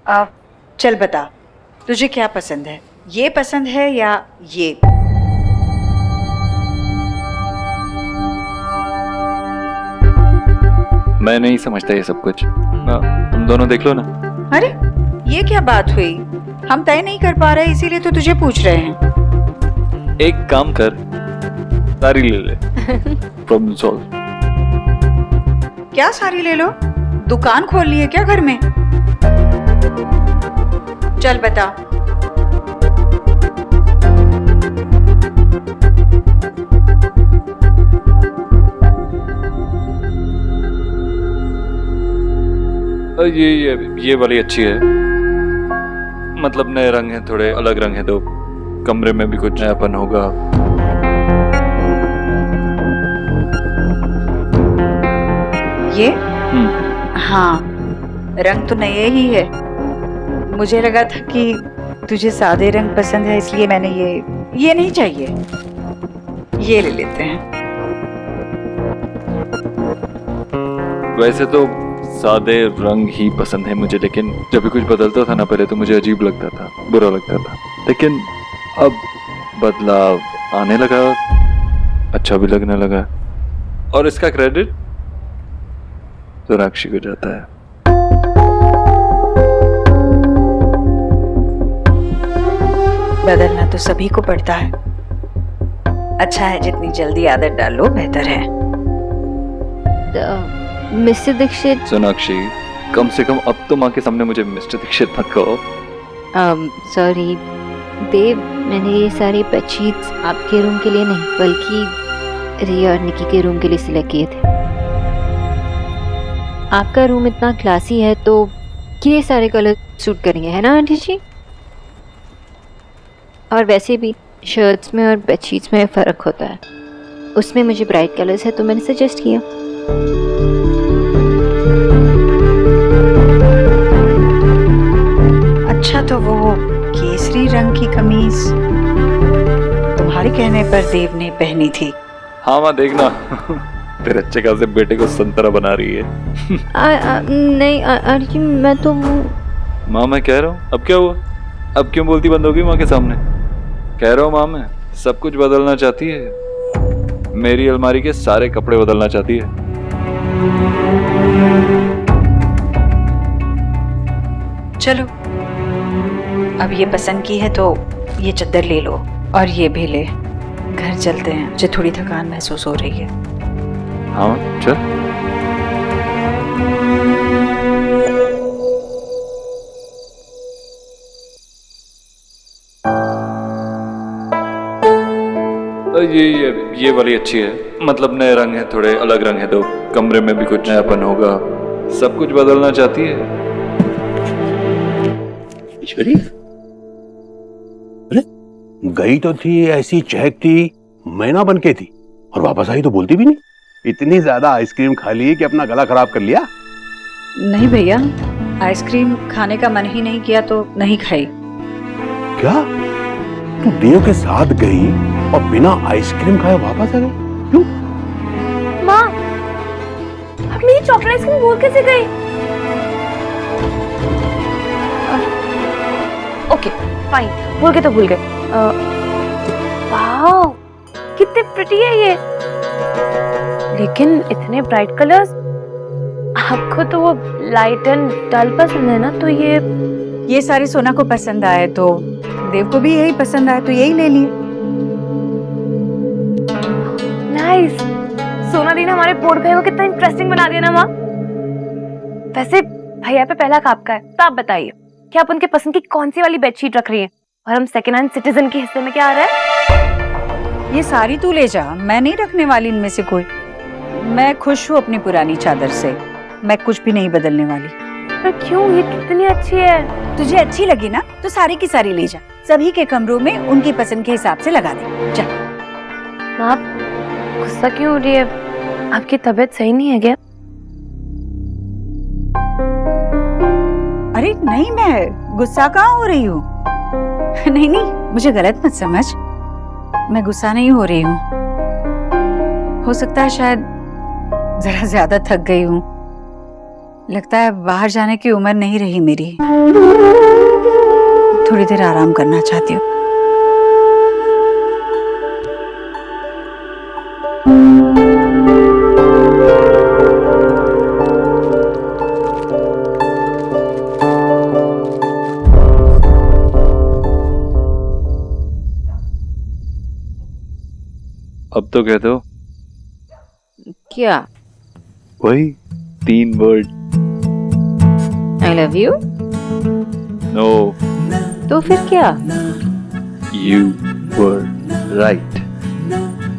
अब चल बता, तुझे क्या पसंद है? ये पसंद है या ये? मैं नहीं समझता ये सब कुछ। तुम दोनों देख लो ना। अरे ये क्या बात हुई? हम तय नहीं कर पा रहे इसीलिए तो तुझे पूछ रहे हैं। एक काम कर, सारी ले ले। Problem solve. क्या सारी ले लो? दुकान खोल ली है क्या घर में? चल बता। ये वाली अच्छी है। मतलब नए रंग हैं, थोड़े अलग रंग हैं तो कमरे में भी कुछ नयापन होगा। ये? हाँ, रंग तो नए ही है। मुझे लगा था कि तुझे सादे रंग पसंद है इसलिए मैंने ये नहीं चाहिए, ये ले लेते हैं। वैसे तो सादे रंग ही पसंद है मुझे, लेकिन जब भी कुछ बदलता था ना पहले तो मुझे अजीब लगता था, बुरा लगता था, लेकिन अब बदलाव आने लगा, अच्छा भी लगने लगा। और इसका क्रेडिट सोनाक्षी को जाता है। बदलना तो सभी को पड़ता है। अच्छा है जितनी जल्दी आदत डाल लो बेहतर है। मिस्टर दीक्षित। सोनाक्षी, कम से कम अब तो माँ के सामने मुझे मिस्टर दीक्षित मत कहो। सॉरी देव, मैंने ये सारी बेडशीट्स आपके रूम के लिए नहीं बल्कि रिया और निकी के रूम के लिए सिलेक्ट किए थे। आपका रूम इतना क्लासी है तो ये सारे कलर सूट करेंगे, है ना आंटी जी? और वैसे भी शर्ट्स में और बेडशीट्स में फ़र्क होता है, उसमें मुझे ब्राइट कलर्स है तो मैंने सजेस्ट किया। अच्छा तो वो केसरी रंग की कमीज तुम्हारे कहने पर देव ने पहनी थी। हाँ माँ देखना तेरे अच्छे खासे बेटे को संतरा बना रही है। नहीं आंटी जी, मैं तो माँ मैं कह रहा हूँ, अब क्या हुआ? अब क्यों बोलती बंद होगी माँ के सामने? कह रहा हूँ माँ मैं सब कुछ बदलना चाहती है, मेरी अलमारी के सारे कपड़े बदलना चाहती है। चलो अब ये पसंद की है तो ये चद्दर ले लो और ये भी ले। घर चलते हैं, मुझे थोड़ी थकान महसूस हो रही है। हाँ चल। ये वाली अच्छी है। मतलब नए रंग हैं, थोड़े अलग रंग हैं तो कमरे में भी कुछ नयापन होगा। सब कुछ बदलना चाहती है। ईश्वरी, अरे गई तो थी ऐसी चहकती मैना बन के थी और वापस आई तो बोलती भी नहीं। इतनी ज्यादा आइसक्रीम खा ली कि अपना गला खराब कर लिया? नहीं भैया, आइसक्रीम खाने का मन ही नहीं किया तो नहीं खाई। क्या तू देव के साथ गई और बिना आइसक्रीम खाए वापस आ गई? क्यों? माँ, अब मेरी चॉकलेट आइसक्रीम भूल कैसे गई? ओके फाइन, भूल के तो भूल गए। वाओ कितने प्रिटी है ये, लेकिन इतने ब्राइट कलर्स। आपको तो वो लाइट एंड डल पसंद है ना, तो ये सारी सोना को पसंद आए तो देव को भी यही पसंद आए तो यही ले लिए। नाइस। सोना दी ने हमारे पोर्ट भाई को कितना इंटरेस्टिंग बना दिया ना माँ। वैसे भैया पे पहला काम का है, तो आप बताइए कि आप उनके पसंद की कौन सी वाली बेडशीट रख रही हैं और हम सेकेंड हैंड सिटीजन के हिस्से में क्या आ रहा है? ये सारी तू ले जा, मैं नहीं रखने वाली इनमें से कोई। मैं खुश हूँ अपनी पुरानी चादर से, मैं कुछ भी नहीं बदलने वाली। पर क्यों? ये कितनी अच्छी है। तुझे अच्छी लगी ना तो सारी की सारी ले जा, सभी के कमरों में उनकी पसंद के हिसाब से लगा दे। जा। माँ गुस्सा क्यों हो रही है? आपकी तबीयत सही नहीं है क्या? अरे नहीं, मैं गुस्सा कहाँ हो रही हूँ। नहीं नहीं, मुझे गलत मत समझ, मैं गुस्सा नहीं हो रही हूँ। हो सकता है शायद जरा ज्यादा थक गई हूँ। लगता है बाहर जाने की उम्र नहीं रही मेरी। थोड़ी देर आराम करना चाहती हूँ। अब तो कह दो। क्या? वही 3 word. I love you. No, तो फिर क्या? You were right.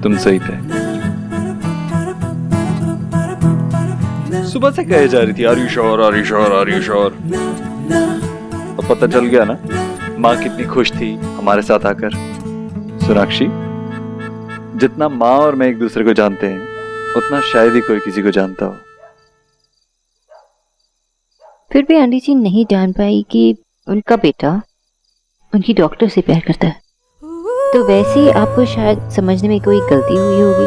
तुम सही थे। सुबह से कहे जा रही थी are you sure, are you sure, are you sure. अब पता चल गया ना माँ कितनी खुश थी हमारे साथ आकर। सोनाक्षी, जितना माँ और मैं एक दूसरे को जानते हैं उतना शायद ही कोई किसी को जानता हो। फिर भी आंटी जी नहीं जान पाई कि उनका बेटा उनकी डॉक्टर से प्यार करता है, तो वैसे ही आपको शायद समझने में कोई गलती हुई होगी।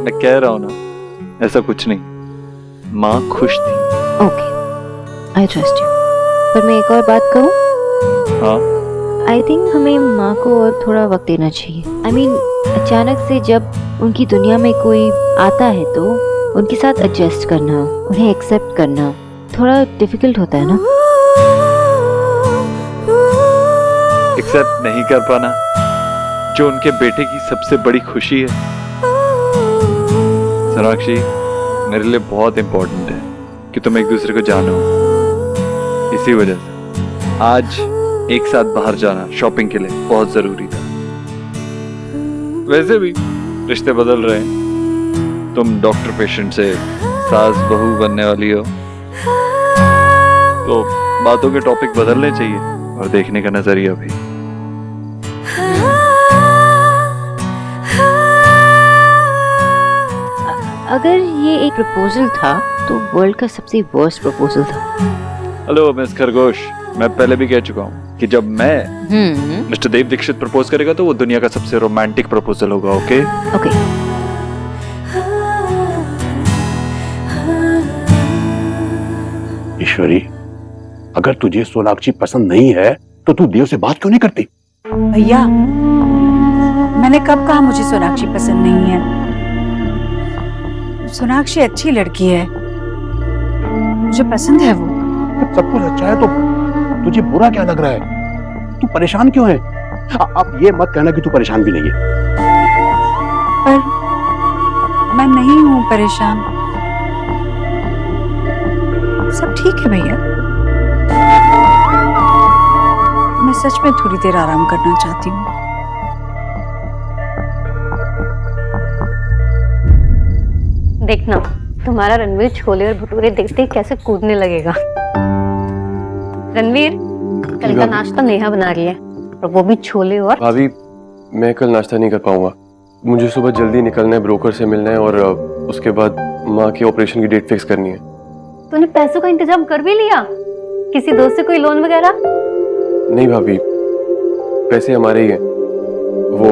मैं कह रहा हूं ना, ऐसा कुछ नहीं। माँ खुश थी। Okay, I trust you. पर मैं एक और बात कहूँ, हाँ, आई थिंक हमें माँ को और थोड़ा वक्त देना चाहिए। आई मीन, अचानक से जब उनकी दुनिया में कोई आता है तो उनके साथ एडजस्ट करना, उन्हें एक्सेप्ट करना थोड़ा डिफिकल्ट होता है ना। एक्सेप्ट नहीं कर पाना जो उनके बेटे की सबसे बड़ी खुशी है। सोनाक्षी, मेरे लिए बहुत इंपॉर्टेंट है कि तुम एक दूसरे को जानो। इसी वजह से आज एक साथ बाहर जाना शॉपिंग के लिए बहुत जरूरी था। वैसे भी रिश्ते बदल रहे हैं। तुम डॉक्टर पेशेंट से सास बहू बनने वाली हो, तो बातों के टॉपिक बदलने चाहिए और देखने का नजरिया भी। अगर ये एक प्रपोजल था तो वर्ल्ड का सबसे वर्स्ट प्रपोजल था। हेलो मिस खरगोश, मैं पहले भी कह चुका हूँ कि जब मैं मिस्टर देव दीक्षित प्रपोज करेगा तो वो दुनिया का सबसे रोमांटिक प्रपोजल होगा। Okay okay. ईश्वरी, अगर तुझे सोनाक्षी पसंद नहीं है तो तू देव से बात क्यों नहीं करती? भैया, मैंने कब कहा मुझे सोनाक्षी पसंद नहीं है? सोनाक्षी अच्छी लड़की है, मुझे पसंद है वो। सब कुछ अच्छा है तो तुझे बुरा क्या लग रहा है? तू परेशान क्यों है? अब ये मत कहना कि तू परेशान भी नहीं है। पर मैं नहीं हूं परेशान, सब ठीक है भैया। मैं सच में थोड़ी देर आराम करना चाहती हूँ। देखना तुम्हारा रणवीर छोले और भटूरे देखते ही कैसे कूदने लगेगा। रणवीर, कल का नाश्ता नेहा बना रही है और वो भी छोले और। भाभी, मैं कल नाश्ता नहीं कर पाऊंगा। मुझे सुबह जल्दी निकलना है, ब्रोकर से मिलना है और उसके बाद माँ के ऑपरेशन की डेट फिक्स करनी है। तूने पैसों का इंतजाम कर भी लिया? किसी दोस्त से कोई लोन वगैरह? नहीं भाभी, पैसे हमारे ही हैं। वो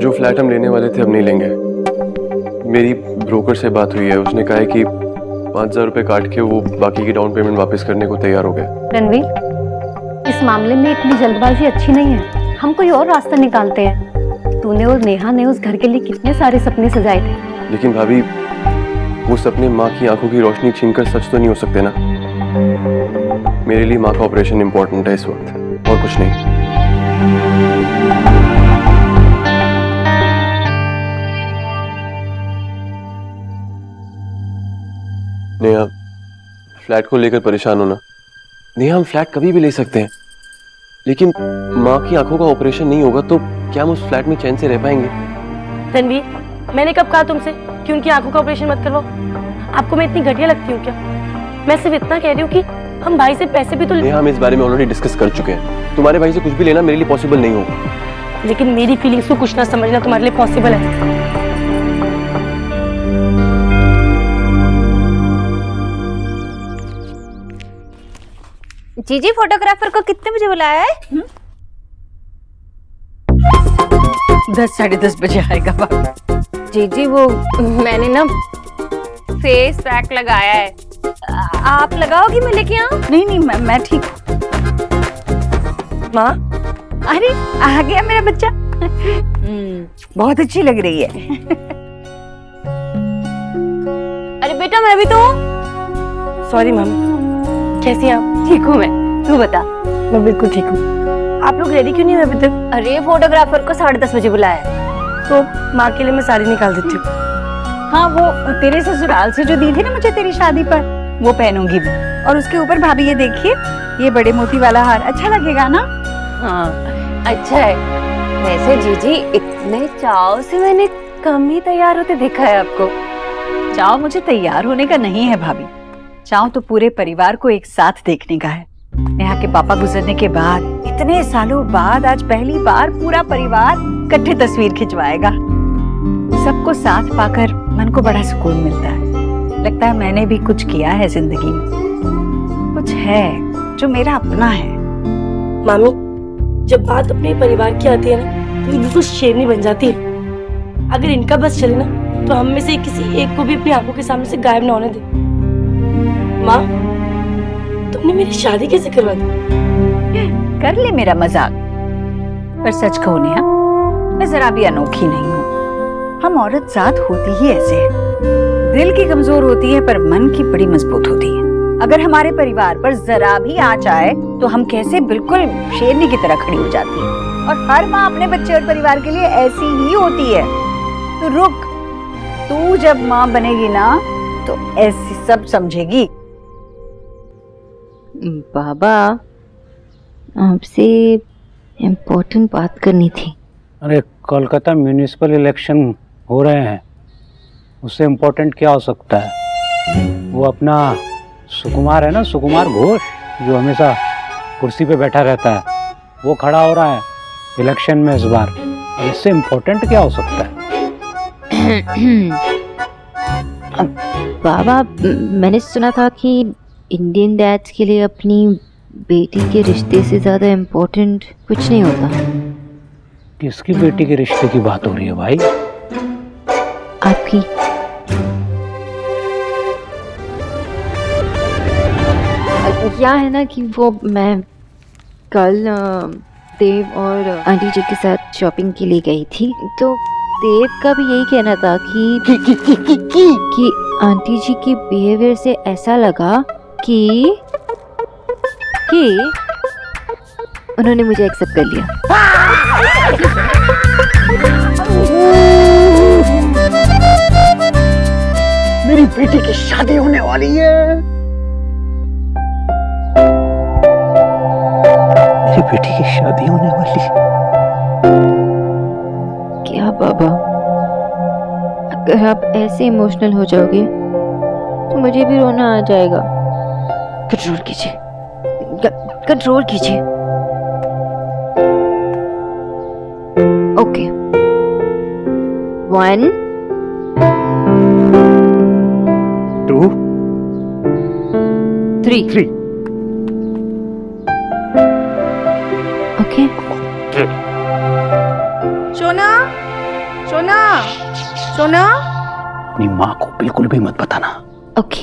जो फ्लैट हम लेने वाले थे अब नहीं लेंगे। मेरी ब्रोकर से बात हुई है, उसने कहा है कि 5,000 रुपए काट के वो बाकी की डाउन पेमेंट वापस करने को तैयार हो गया। रणवीर, इस मामले में इतनी जल्दबाजी अच्छी नहीं है। हम कोई और रास्ता निकालते हैं। तूने और नेहा ने उस घर के लिए कितने सारे सपने सजाए थे। लेकिन भाभी, वो सपने माँ की आंखों की रोशनी छीनकर सच तो नहीं हो सकते ना। मेरे लिए माँ का ऑपरेशन इंपॉर्टेंट है इस वक्त, और कुछ नहीं। नेहा, फ्लैट को लेकर परेशान होना। नेहा, हम फ्लैट कभी भी ले सकते हैं, लेकिन माँ की आंखों का ऑपरेशन नहीं होगा तो क्या हम उस फ्लैट में चैन से रह पाएंगे? रणवीर, मैंने कब कहा तुमसे कि उनकी आंखों का ऑपरेशन मत करवाओ? आपको मैं इतनी घटिया लगती हूँ क्या? मैं सिर्फ इतना कह रही हूँ कि हम भाई से पैसे भी तो नेहा, हम इस बारे में ऑलरेडी डिस्कस कर चुके हैं। तुम्हारे भाई से कुछ भी लेना मेरे लिए पॉसिबल नहीं होगा। लेकिन मेरी फीलिंग्स को कुछ ना समझना तुम्हारे लिए पॉसिबल है। जीजी, फोटोग्राफर को कितने बजे बुलाया है? 10 साढ़े 10 बजे आएगा बाबा। जीजी, वो मैंने ना फेस पैक लगाया है। आप लगाओगी, मैं लेके आऊं? नहीं नहीं, मैं ठीक हूँ। माँ, अरे आ गया मेरा बच्चा। बहुत अच्छी लग रही है। अरे बेटा, मैं भी तो सॉरी मम्मी। कैसी हैं आप? ठीक हूँ। मैं, तू बता। मैं बिल्कुल ठीक हूँ। आप लोग रेडी क्यों नहीं हुए अभी तक? अरे फोटोग्राफर को 10:30 बजे बुलाया है। तो माँ के लिए मैं साड़ी निकाल देती हूँ। हाँ, वो तेरे ससुराल से जो दी थी ना मुझे तेरी शादी पर, वो पहनूंगी मैं। और उसके ऊपर भाभी ये देखिए, ये बड़े मोती वाला हार अच्छा लगेगा ना? हाँ, अच्छा है। वैसे जीजी, इतने चाव से मैंने कम ही तैयार होते देखा है आपको। चाव मुझे तैयार होने का नहीं है भाभी, चाव तो पूरे परिवार को एक साथ देखने का है। नेहा के पापा गुजरने के बाद, इतने सालों बाद आज पहली बार पूरा परिवार इकट्ठे तस्वीर खिंचवाएगा। सबको साथ पाकर मन को बड़ा सुकून मिलता है। लगता है मैंने भी कुछ किया है जिंदगी में, कुछ है जो मेरा अपना है। मामी, जब बात अपने परिवार की आती है ना, तो ये बिल्कुल शेरनी बन जाती है। अगर इनका बस चले ना, तो हम में से किसी एक को भी अपनी आंखों के सामने से गायब ना होने दे। माँ, तुमने मेरी शादी कैसे करवा दी? कर ले मेरा मजाक, पर सच कहो नेहा, मैं जरा भी अनोखी नहीं हूँ। हम औरत जात होती ही ऐसे है, दिल की कमजोर होती है पर मन की बड़ी मजबूत होती है। अगर हमारे परिवार पर जरा भी आँच आए तो हम कैसे बिल्कुल शेरनी की तरह खड़ी हो जाती है। और हर माँ अपने बच्चे और परिवार के लिए ऐसी ही होती है। तो रुक, तू जब माँ बनेगी ना तो ऐसी सब समझेगी। बाबा, आपसे इम्पोर्टेंट बात करनी थी। अरे कोलकाता म्यूनिसिपल इलेक्शन हो रहे हैं, उससे इम्पोर्टेंट क्या हो सकता है? वो अपना सुकुमार है ना, सुकुमार घोष, जो हमेशा कुर्सी पे बैठा रहता है, वो खड़ा हो रहा है इलेक्शन में इस बार। इससे इम्पोर्टेंट क्या हो सकता है? बाबा, मैंने सुना था कि इंडियन डैड्स के लिए अपनी बेटी के रिश्ते से ज्यादा इम्पोर्टेंट कुछ नहीं होता। किसकी बेटी के रिश्ते की बात हो रही है भाई? आपकी। क्या है ना कि वो मैं कल देव और आंटी जी के साथ शॉपिंग के लिए गई थी, तो देव का भी यही कहना था कि आंटी जी के बिहेवियर से ऐसा लगा कि उन्होंने मुझे एक्सेप्ट कर लिया। मेरी बेटी की शादी होने वाली है। मेरी बेटी की शादी होने वाली है। क्या बाबा, अगर आप ऐसे इमोशनल हो जाओगे तो मुझे भी रोना आ जाएगा। कंट्रोल कीजिए, कंट्रोल कीजिए। Okay, 1 2 3 okay. सोना, सोना, सोना। अपनी माँ को बिल्कुल भी मत बताना, ओके।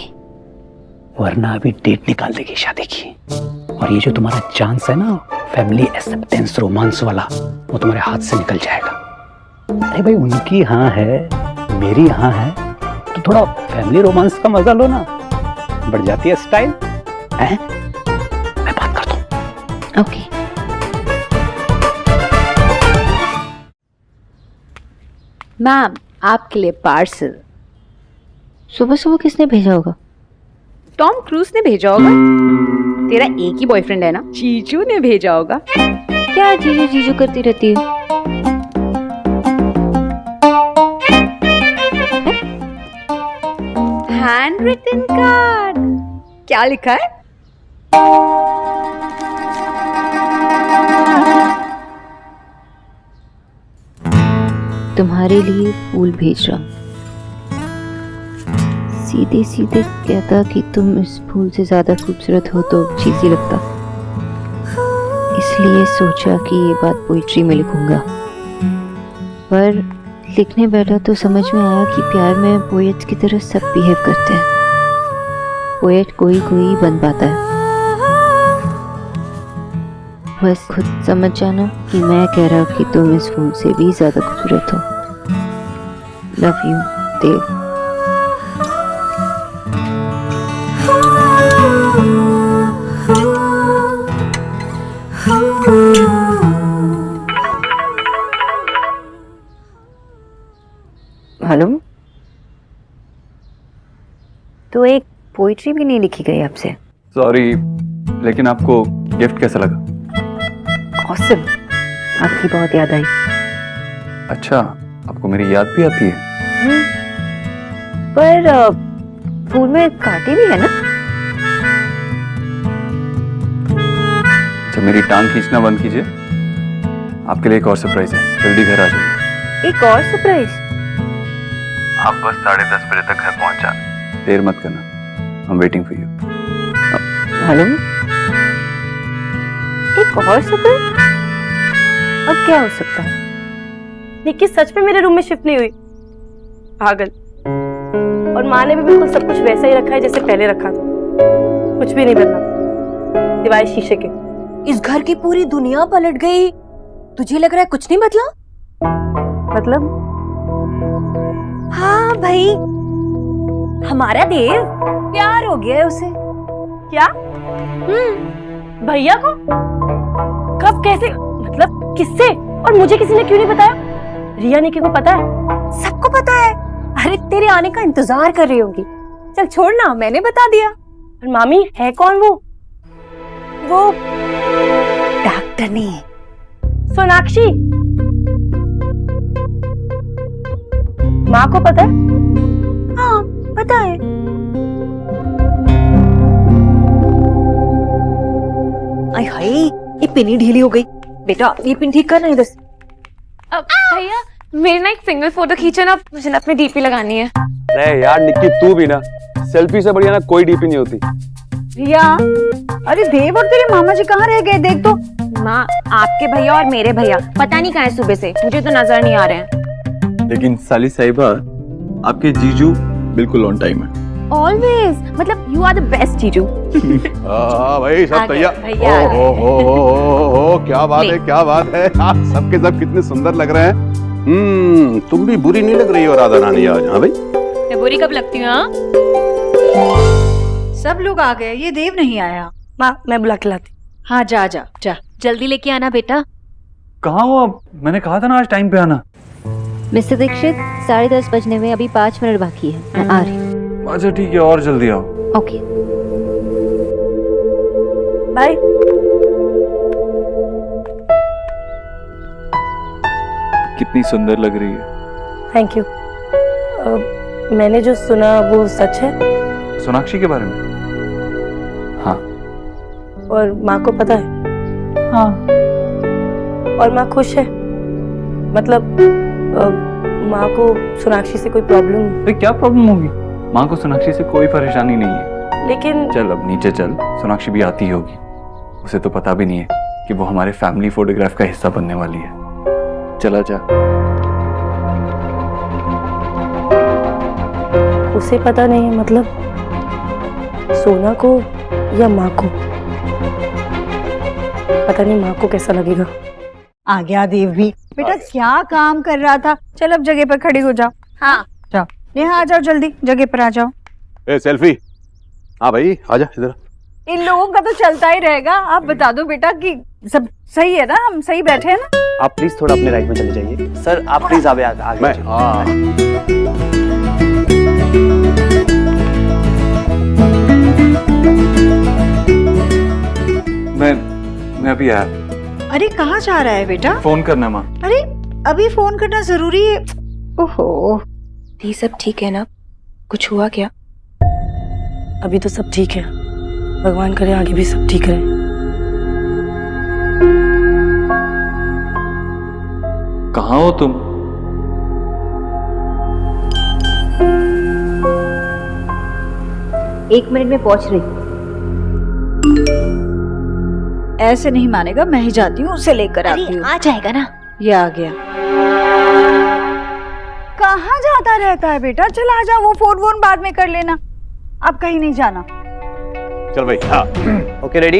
वरना अभी डेट निकाल देगी शादी की। और ये जो तुम्हारा चांस है ना फैमिली एक्सेप्टेंस रोमांस वाला, वो तुम्हारे हाथ से निकल जाएगा। अरे भाई, उनकी हाँ है, मेरी हाँ है, तो थोड़ा फैमिली रोमांस का मजा लो ना, बढ़ जाती है स्टाइल है। मैं बात करता हूँ। ओके। मैम, आपके लिए पार्सल। सुबह सुबह किसने भेजा होगा? टॉम क्रूज ने भेजा होगा। तेरा एक ही बॉयफ्रेंड है ना, जीजू ने भेजा होगा। क्या जीजू जीजू करती रहती है? Handwritten card. क्या लिखा है? तुम्हारे लिए फूल भेज रहा हूं। सीधे सीधे कहता कि तुम इस फूल से ज्यादा खूबसूरत हो तो चीज़ी लगता, इसलिए सोचा कि ये बात पोइट्री में लिखूंगा, पर लिखने बैठा तो समझ में आया कि प्यार में पोएट की तरह सब बिहेव करते हैं। पोएट कोई कोई बन पाता है। बस खुद समझ जाना कि मैं कह रहा हूँ कि तुम इस फूल से भी ज्यादा खूबसूरत हो। Love you Dev. हेलो, तो एक पोइट्री भी नहीं लिखी गई आपसे? सॉरी, लेकिन आपको गिफ्ट कैसा लगा? ऑसम, आपकी बहुत याद आई। अच्छा, आपको मेरी याद भी आती है? पर फूल में कांटे भी है ना? अच्छा, मेरी टांग खींचना बंद कीजिए। आपके लिए एक और सरप्राइज है, जल्दी घर आ जाइए। एक और सरप्राइज? आप बस 10:30 बजे तक घर पहुंच जाना, देर मत करना। I'm waiting for you. Hello, एक और सरप्राइज? अब क्या हो सकता है? निक्की सच में मेरे रूम में शिफ्ट नहीं हुई, पागल। और माँ ने भी बिल्कुल सब कुछ वैसा ही रखा है जैसे पहले रखा था, कुछ भी नहीं बदला, सिवाय शीशे के। इस घर की पूरी दुनिया पलट गई, तुझे लग रहा है कुछ नहीं बदला? मतलब? हाँ भाई, हमारा देव प्यार हो गया है उसे। क्या? भैया को? कब, कैसे, मतलब किससे? और मुझे किसी ने क्यों नहीं बताया? रिया निक्की को पता है? सबको पता है। अरे तेरे आने का इंतजार कर रही होगी। चल छोड़ ना, मैंने बता दिया। और मामी है कौन वो? वो डॉक्टर नहीं है, सोनाक्षी। माँ को पता है? हाँ पता है। आई हाय, ये पिन ही ढीली हो गई। बेटा ये पिन ठीक करना इधर से। अब भैया मेरी ना एक सिंगल फोटो खींचो ना, मुझे ना अपनी डीपी लगानी है। अरे यार निक्की, तू भी ना, सेल्फी से बढ़िया ना कोई डीपी नहीं होती। रिया, अरे देव और तेरे मामा जी कहाँ रह गए? देख तो। माँ, आपके भैया और मेरे भैया पता नहीं कहाँ है सुबह से, मुझे तो नजर नहीं आ रहे हैं। लेकिन साली साहिबा, आपके जीजू बिल्कुल ऑन टाइम है। ऑलवेज, मतलब यू आर द बेस्ट जीजू। भाई सब आ गए, तैयार। भैया आ गए। हो, क्या बात है, क्या बात है। आप सबके सब कितने सुंदर लग रहे हैं। तुम भी बुरी नहीं लग रही हो राधा रानी आज। हाँ भाई, मैं बुरी कब लगती हूँ? हाँ? सब लोग आ गए, ये देव नहीं आया। माँ मैं बुला के लाती। हाँ जा जा जा। जल्दी लेके आना बेटा। कहाँ हो आप? मैंने कहा था ना आज टाइम पे आना। मिस्टर दीक्षित, 10:30 बजने में अभी 5 मिनट बाकी है, मैं आ रही हूँ। अच्छा ठीक है, और जल्दी आओ। ओके। बाय। कितनी सुंदर लग रही है। Thank you. मैंने जो सुना वो सच है? सोनाक्षी के बारे में? हाँ। और माँ को पता है? हाँ। और माँ खुश है? मतलब माँ को सोनाक्षी से कोई प्रॉब्लम? अरे क्या प्रॉब्लम होगी? माँ को सोनाक्षी से कोई परेशानी नहीं है। लेकिन चल अब नीचे चल, सोनाक्षी भी आती होगी। उसे तो पता भी नहीं है कि वो हमारे फैमिली फोटोग्राफ का हिस्सा बनने वाली है। चला जा। उसे पता नहीं है मतलब? सोना को या माँ को? पता नहीं माँ को कैसा लगेगा। आ गया देव भी। बेटा क्या काम कर रहा था? चल अब जगह पर खड़ी हो जाओ। हाँ जाओ, नेहा आ जाओ, जल्दी जगह पर आ जाओ। ए सेल्फी। हाँ भाई आजा इधर। इन लोगों का तो चलता ही रहेगा। आप बता दो बेटा कि सब सही है ना, हम सही बैठे हैं ना? आप प्लीज थोड़ा अपने राइट में चले जाइए। सर आप प्लीज आगे आगे मैं मैं अभी आया। अरे कहाँ जा रहा है बेटा? फोन करना माँ। अरे अभी फोन करना जरूरी है? ओहो। ये सब ठीक है ना? कुछ हुआ क्या? अभी तो सब ठीक है, भगवान करे आगे भी सब ठीक रहे। कहाँ हो तुम? एक मिनट में पहुंच रही। ऐसे नहीं मानेगा, मैं ही जाती हूँ, उसे लेकर आती हूँ। आ जाएगा ना? ये आ गया। कहाँ जाता रहता है बेटा? चल आ जा, वो फोन वोन बाद में कर लेना, अब कहीं नहीं जाना। चल भाई। हाँ okay ready?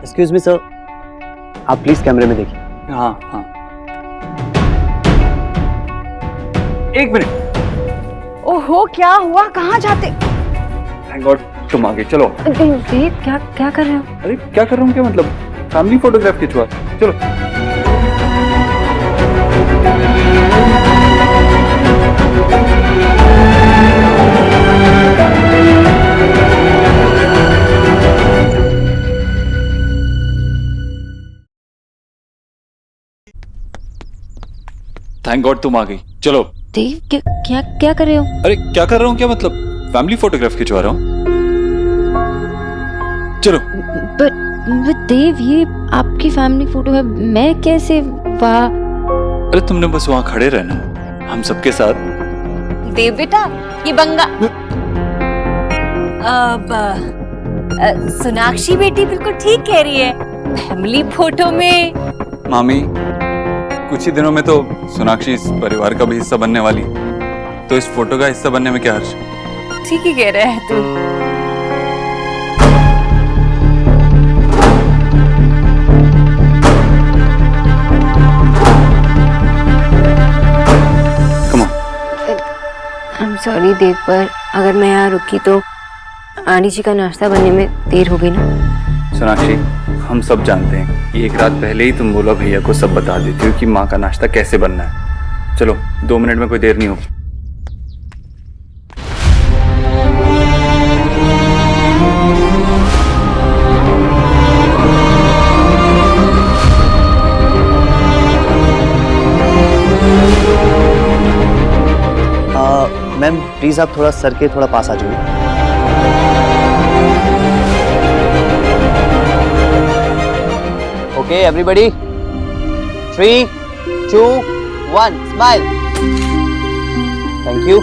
Excuse me sir, आप प्लीज कैमरे में देखिए। हाँ हाँ, एक मिनट। ओहो, क्या हुआ? कहाँ जाते? थैंक गॉड तुम आ गए। चलो। देव क्या क्या कर रहे हो? अरे क्या कर रहा हूँ, क्या मतलब, फैमिली फोटोग्राफ खिंचवा। चलो। थैंक गॉड तुम आ गई। चलो। देव क्या क्या क्या कर रहे हो? अरे क्या कर रहा हूँ, क्या मतलब, फैमिली फोटोग्राफ खिंचवा रहा हूँ। चलो। बट देव, ये आपकी फैमिली फोटो है, मैं कैसे वहाँ? अरे तुमने बस वहाँ खड़े रहना, हम सबके साथ। देव बेटा, ये बंगा सोनाक्षी बेटी बिल्कुल ठीक कह रही है, फैमिली फोटो में। मामी, कुछ ही दिनों में तो सोनाक्षी इस परिवार का भी हिस्सा बनने वाली, तो इस फोटो का हिस्सा बनने में क्या हर्ज। ठीक ही कह रहा है तू। I'm sorry देव, पर अगर मैं यहाँ रुकी तो आंटी जी का नाश्ता बनने में देर हो गई ना। सोनाक्षी, हम सब जानते हैं कि एक रात पहले ही तुम बोला भैया को सब बता देती हो कि माँ का नाश्ता कैसे बनना है। चलो 2 मिनट में कोई देर नहीं होगी। मैम प्लीज आप थोड़ा सर के थोड़ा पास आ जाइए। Okay everybody, 3, 2, 1 smile. Thank you,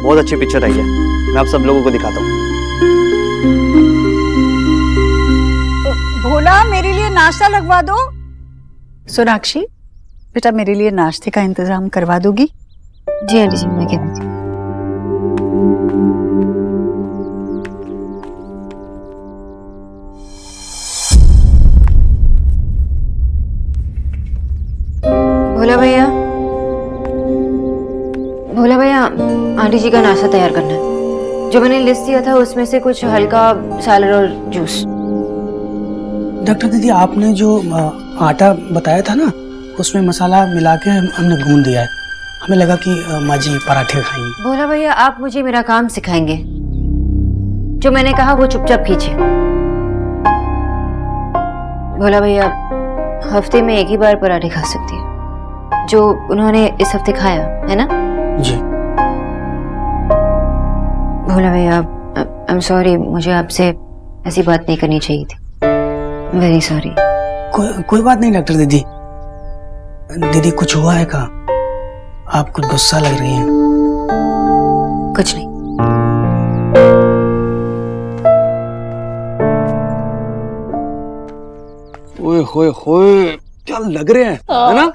बहुत अच्छी पिक्चर आई है, मैं आप सब लोगों को दिखाता हूँ। भोला, मेरे लिए नाश्ता लगवा दो। सोनाक्षी बेटा, मेरे लिए नाश्ते का इंतजाम करवा दोगी? जी आंटी जी, मैं कह देती हूँ। भोला भैया, आंटी जी का नाश्ता तैयार करना है। जो मैंने लिस्ट दिया था उसमें से कुछ हल्का सैलड और जूस। डॉक्टर दीदी, आपने जो आटा बताया था ना, उसमें मसाला मिला के हमने गूंद दिया है। हमें लगा कि माँ जी पराठे खाएंगी। भोला भैया, आप मुझे मेरा काम सिखाएंगे? जो मैंने कहा वो चुपचाप कीजिए। भोला भैया, हफ्ते में एक ही बार पराठे खा सकती है, जो उन्होंने इस हफ्ते खाया है ना? जी। भोला भैया, आई एम सॉरी, मुझे आपसे ऐसी बात नहीं करनी चाहिए थी। Very sorry. कोई बात नहीं डॉक्टर दीदी। दीदी कुछ हुआ है क्या? आप कुछ गुस्सा लग रही हैं। कुछ नहीं। ओए होए होए, क्या लग रहे हैं, है ना?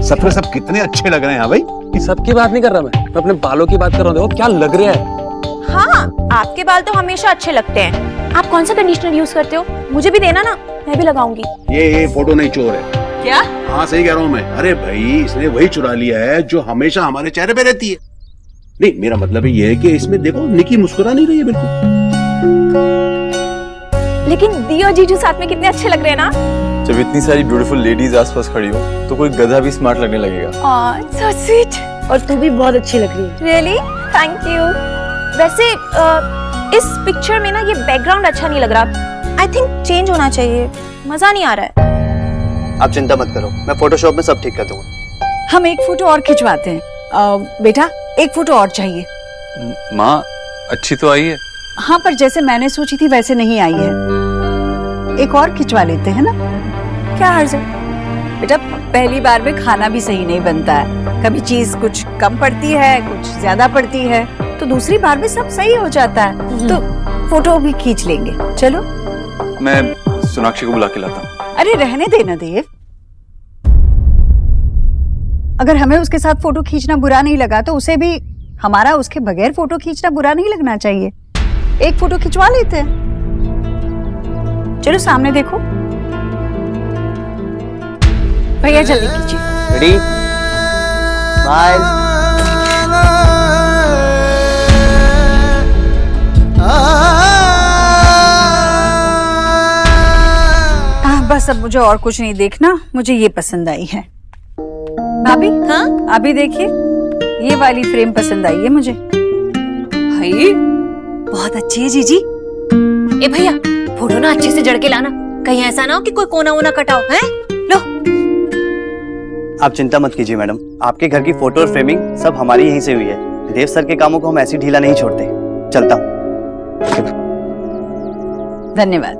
सब के सब कितने अच्छे लग रहे हैं। हाँ भाई, सबकी बात नहीं कर रहा मैं अपने बालों की बात कर रहा हूँ। देखो क्या लग रहा है। हाँ, आपके बाल तो हमेशा अच्छे लगते हैं। आप कौन सा कंडीशनर यूज करते हो? मुझे भी देना ना, मैं भी लगाऊंगी। ये फोटो नहीं, चोर है। क्या? हाँ सही कह रहा हूँ मैं। अरे भाई, इसने वही चुरा लिया है जो हमेशा हमारे चेहरे पे रहती है। नहीं, मेरा मतलब ये है कि इसमें देखो, निकी मुस्कुरा नहीं रही है बिल्कुल। लेकिन दी और जीजू साथ में कितने अच्छे लग रहे हैं ना। जब इतनी सारी ब्यूटीफुल लेडीज आसपास खड़ी हो तो कोई गधा भी स्मार्ट लगने लगेगा। So sweet. और तू भी बहुत अच्छी लग रही है। रियली? Thank you. वैसे इस पिक्चर में ना ये बैकग्राउंड अच्छा नहीं लग रहा। आई थिंक चेंज होना चाहिए, मजा नहीं आ रहा है। आप चिंता मत करो, मैं फोटोशॉप में सब ठीक कर दूंगा। हम एक फोटो और खिंचवाते हैं। बेटा, एक फोटो और चाहिए। माँ अच्छी तो आई है। हाँ, पर जैसे मैंने सोची थी वैसे नहीं आई है। एक और खिंचवा लेते हैं ना? क्या हर्ज है? बेटा, पहली बार में खाना भी सही नहीं बनता है। कभी चीज कुछ कम पड़ती है, कुछ ज्यादा पड़ती है, तो दूसरी बार में सब सही हो जाता है। तो फोटो भी खींच लेंगे। चलो, मैं सोनाक्षी को बुला के लाता हूँ। अरे रहने देना देव। अगर हमें उसके साथ फोटो खींचना बुरा नहीं लगा तो उसे भी हमारा उसके बगैर फोटो खींचना बुरा नहीं लगना चाहिए। एक फोटो खिंचवा लेते हैं। चलो सामने देखो। भैया जल्दी कीजिए। Ready, smile. बस अब मुझे और कुछ नहीं देखना, मुझे ये पसंद आई है। भाभी, हाँ अभी देखिए, ये वाली फ्रेम पसंद आई है मुझे। भाई बहुत अच्छी है जीजी। ए भैया फोटो ना अच्छे से जड़ के लाना, कहीं ऐसा ना हो कि कोई कोना वोना कटाओ है। लो। आप चिंता मत कीजिए मैडम, आपके घर की फोटो और फ्रेमिंग सब हमारी यहीं से हुई है। देव सर के कामों को हम ऐसी ढीला नहीं छोड़ते। चलता हूँ। धन्यवाद।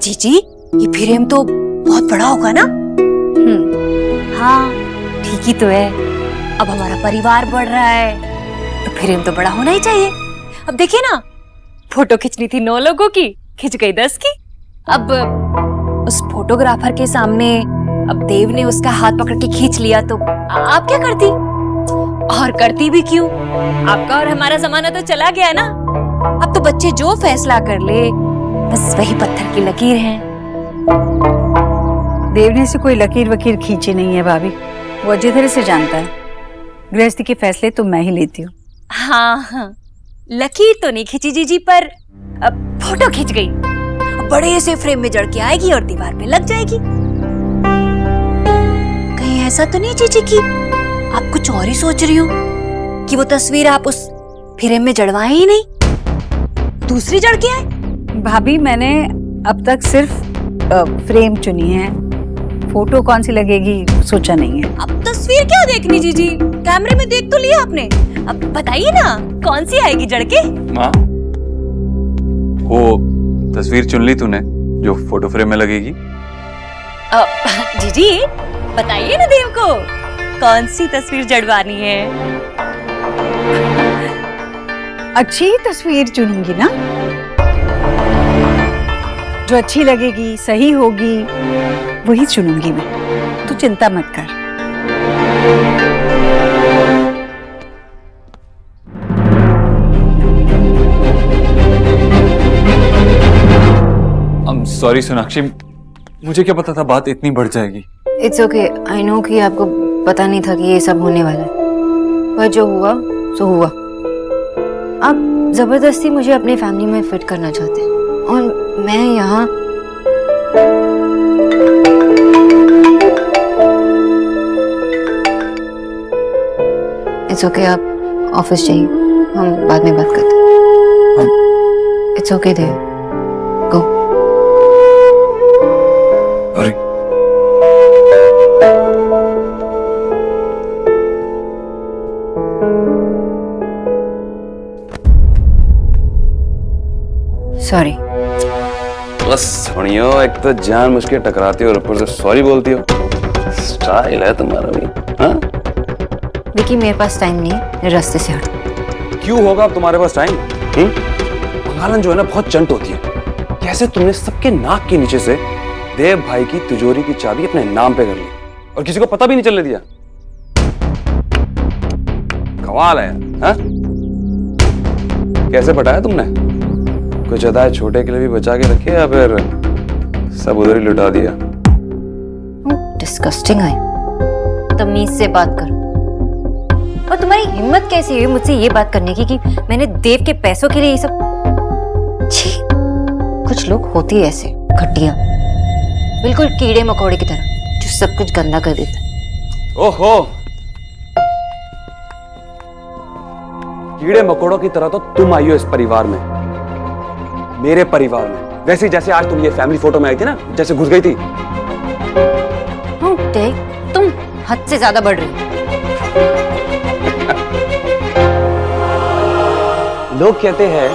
जीजी ये फ्रेम तो बहुत बड़ा होगा ना? हाँ ठीक ही तो है। अब हमारा परिवार बढ़ रहा है तो फ्रेम तो बड़ा होना ही चाहिए। अब देखिए ना, फोटो खींचनी थी 9 लोगों की, खिंच गई 10 की। अब उस फोटोग्राफर के सामने अब देव ने उसका हाथ पकड़ के खींच लिया तो आप क्या करती? और करती भी क्यों? आपका और हमारा जमाना तो चला गया ना। अब तो बच्चे जो फैसला कर ले बस वही पत्थर की लकीर है। देव ने से कोई लकीर वकीर खींची नहीं है भाभी, वो अच्छी तरह से जानता है। गृहस्थी के फैसले तो मैं ही लेती हूँ। हाँ, लकीर तो नहीं खींची जीजी, पर अब फोटो खींच गई। अब बड़े से फ्रेम में जड़ के आएगी और दीवार पे लग जाएगी। कहीं ऐसा तो नहीं जीजी कि आप कुछ और ही सोच रही हो कि वो तस्वीर आप उस फ्रेम में जड़वाए ही नहीं, दूसरी जड़ के आए? भाभी मैंने अब तक सिर्फ फ्रेम चुनी है, फोटो कौन सी लगेगी सोचा नहीं है। अब तस्वीर क्या देखनी जीजी, कैमरे में देख तो लिया आपने। अब बताइए ना कौन सी आएगी जड़ के? माँ, वो तस्वीर चुन ली तूने जो फोटो फ्रेम में लगेगी? जीजी बताइए ना देव को कौन सी तस्वीर जड़वानी है। अच्छी तस्वीर चुनूंगी ना, जो अच्छी लगेगी, सही होगी, वही चुनूंगी मैं। तू चिंता मत कर। सॉरी सोनाक्षी, मुझे क्या पता था बात इतनी बढ़ जाएगी। इट्स ओके, आई नो कि आपको पता नहीं था कि ये सब होने वाला है, पर जो हुआ सो हुआ। आप जबरदस्ती मुझे अपनी फैमिली में फिट करना चाहते हैं और मैं यहाँ इट्स ओके, आप ऑफिस जाइए, हम बाद में बात करते हैं। इट्स ओके देव, गो। अरे सॉरी। बस सुनियो, एक तो जान मुझ के टकराती हो और ऊपर से सॉरी बोलती हो। स्टाइल है तुम्हारा भी। हाँ विकी, मेरे पास टाइम नहीं है, रास्ते से हट। क्यों होगा अब तुम्हारे पास टाइम? बंगालन जो है ना बहुत चंट होती है। कैसे तुमने सबके नाक के नीचे से देव भाई की तिजोरी की चाबी अपने नाम पे कर ली और किसी को पता भी नहीं चलने दिया? कमाल है। हाँ? कैसे पटाया तुमने? कुछ अदाए छोटे के लिए भी बचा के रखे या फिर सब उधर ही लुटा दिया? डिस्गस्टिंग है। तमीज से बात कर। और तुम्हारी हिम्मत कैसी हुई मुझसे ये बात करने की कि मैंने देव के पैसों के लिए ये सब? छी, कुछ लोग होते ही ऐसे घटिया, बिल्कुल कीड़े मकोड़े की तरह जो सब कुछ गंदा कर देता। ओहो, कीड़े मकोड़ों की तरह तो तुम आई हो इस परिवार में, मेरे परिवार में। वैसे जैसे आज तुम ये फैमिली फोटो में आई थी ना, जैसे घुस गई थी। देख, तुम हद से ज्यादा बढ़ रही हो। लोग कहते हैं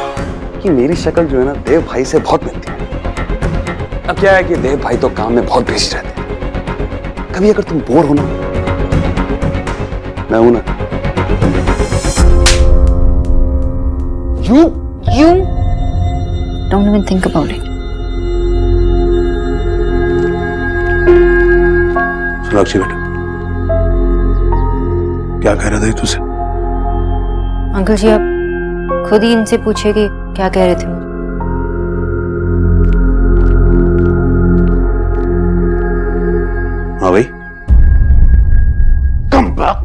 कि मेरी शक्ल जो है ना देव भाई से बहुत मिलती है। अब क्या है कि देव भाई तो काम में बहुत बिजी रहते हैं। कभी अगर तुम बोर हो ना, मैं हूं ना। You don't even think about it. Sonakshi बेटा, क्या कह रहा था तुझसे? अंकल जी आप खुद ही इनसे पूछे कि क्या कह रहे थे मुझे। हाँ भाई, कम बैक।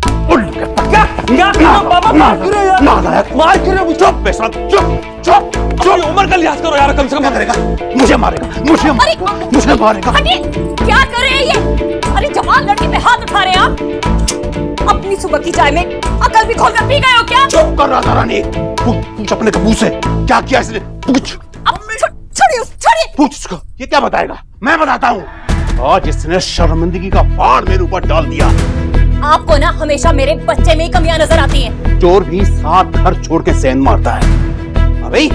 मार क्यों रहे? चुप बेशरम, चुप चुप चुप। उम्र का लिहाज करो यार, कम से कम। करेगा मुझे मारेगा, मुझे मारेगा। क्या कर रहे हैं ये? अरे जवान लड़की पे हाथ उठा रहे हैं आप। अपनी सुबह की चाय में अकल भी खोलकर पी गए हो क्या? चुप कर राधा रानी। पूछ अपने कबू से क्या किया इसने, पूछ। छोड़िए। पूछ उसको, ये क्या बताएगा? मैं बताता हूँ। आज इसने शर्मिंदगी का पहाड़ मेरे ऊपर डाल दिया। आपको ना हमेशा मेरे बच्चे में ही कमियां नजर आती हैं। चोर भी 7 घर छोड़ के सेंध मारता है। अबे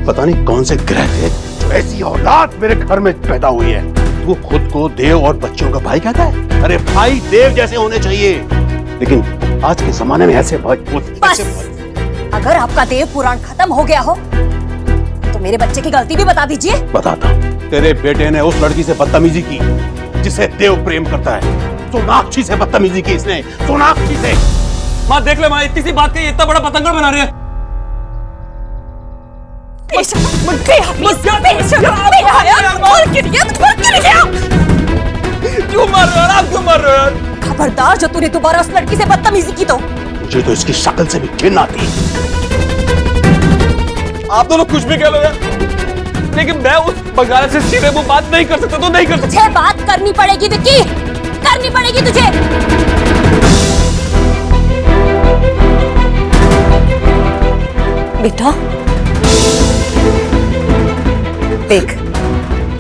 पता नहीं कौन से ग्रह थे जो ऐसी औलाद मेरे घर में पैदा हुई है। वो खुद को देव और बच्चों का भाई कहता है। अरे भाई देव जैसे होने चाहिए, लेकिन आज के जमाने में ऐसे भाई। बस, अगर आपका देव पुराण खत्म हो गया हो तो मेरे बच्चे की गलती भी बता दीजिए। बताता हूँ। तेरे बेटे ने उस लड़की से बदतमीजी की जिसे देव प्रेम करता है। सोनाक्षी से बदतमीजी की इसने, सोनाक्षी से। माँ देख ले माँ, इतनी सी बात के इतना बड़ा पतंगड़ बना रहे हैं। क्यों मार रहे हो आप? क्यों मार रहे हो? खबरदार, जो तूने दोबारा उस लड़की से बदतमीजी की तो। मुझे तो इसकी शक्ल से भी घिन आती है। आप दोनों कुछ भी कह लो यार, लेकिन मैं उस बंगाल से सीधे वो बात नहीं कर सकता तो नहीं कर सकता। तुझे बात करनी पड़ेगी विक्की, करनी पड़ेगी तुझे। बेटा देख,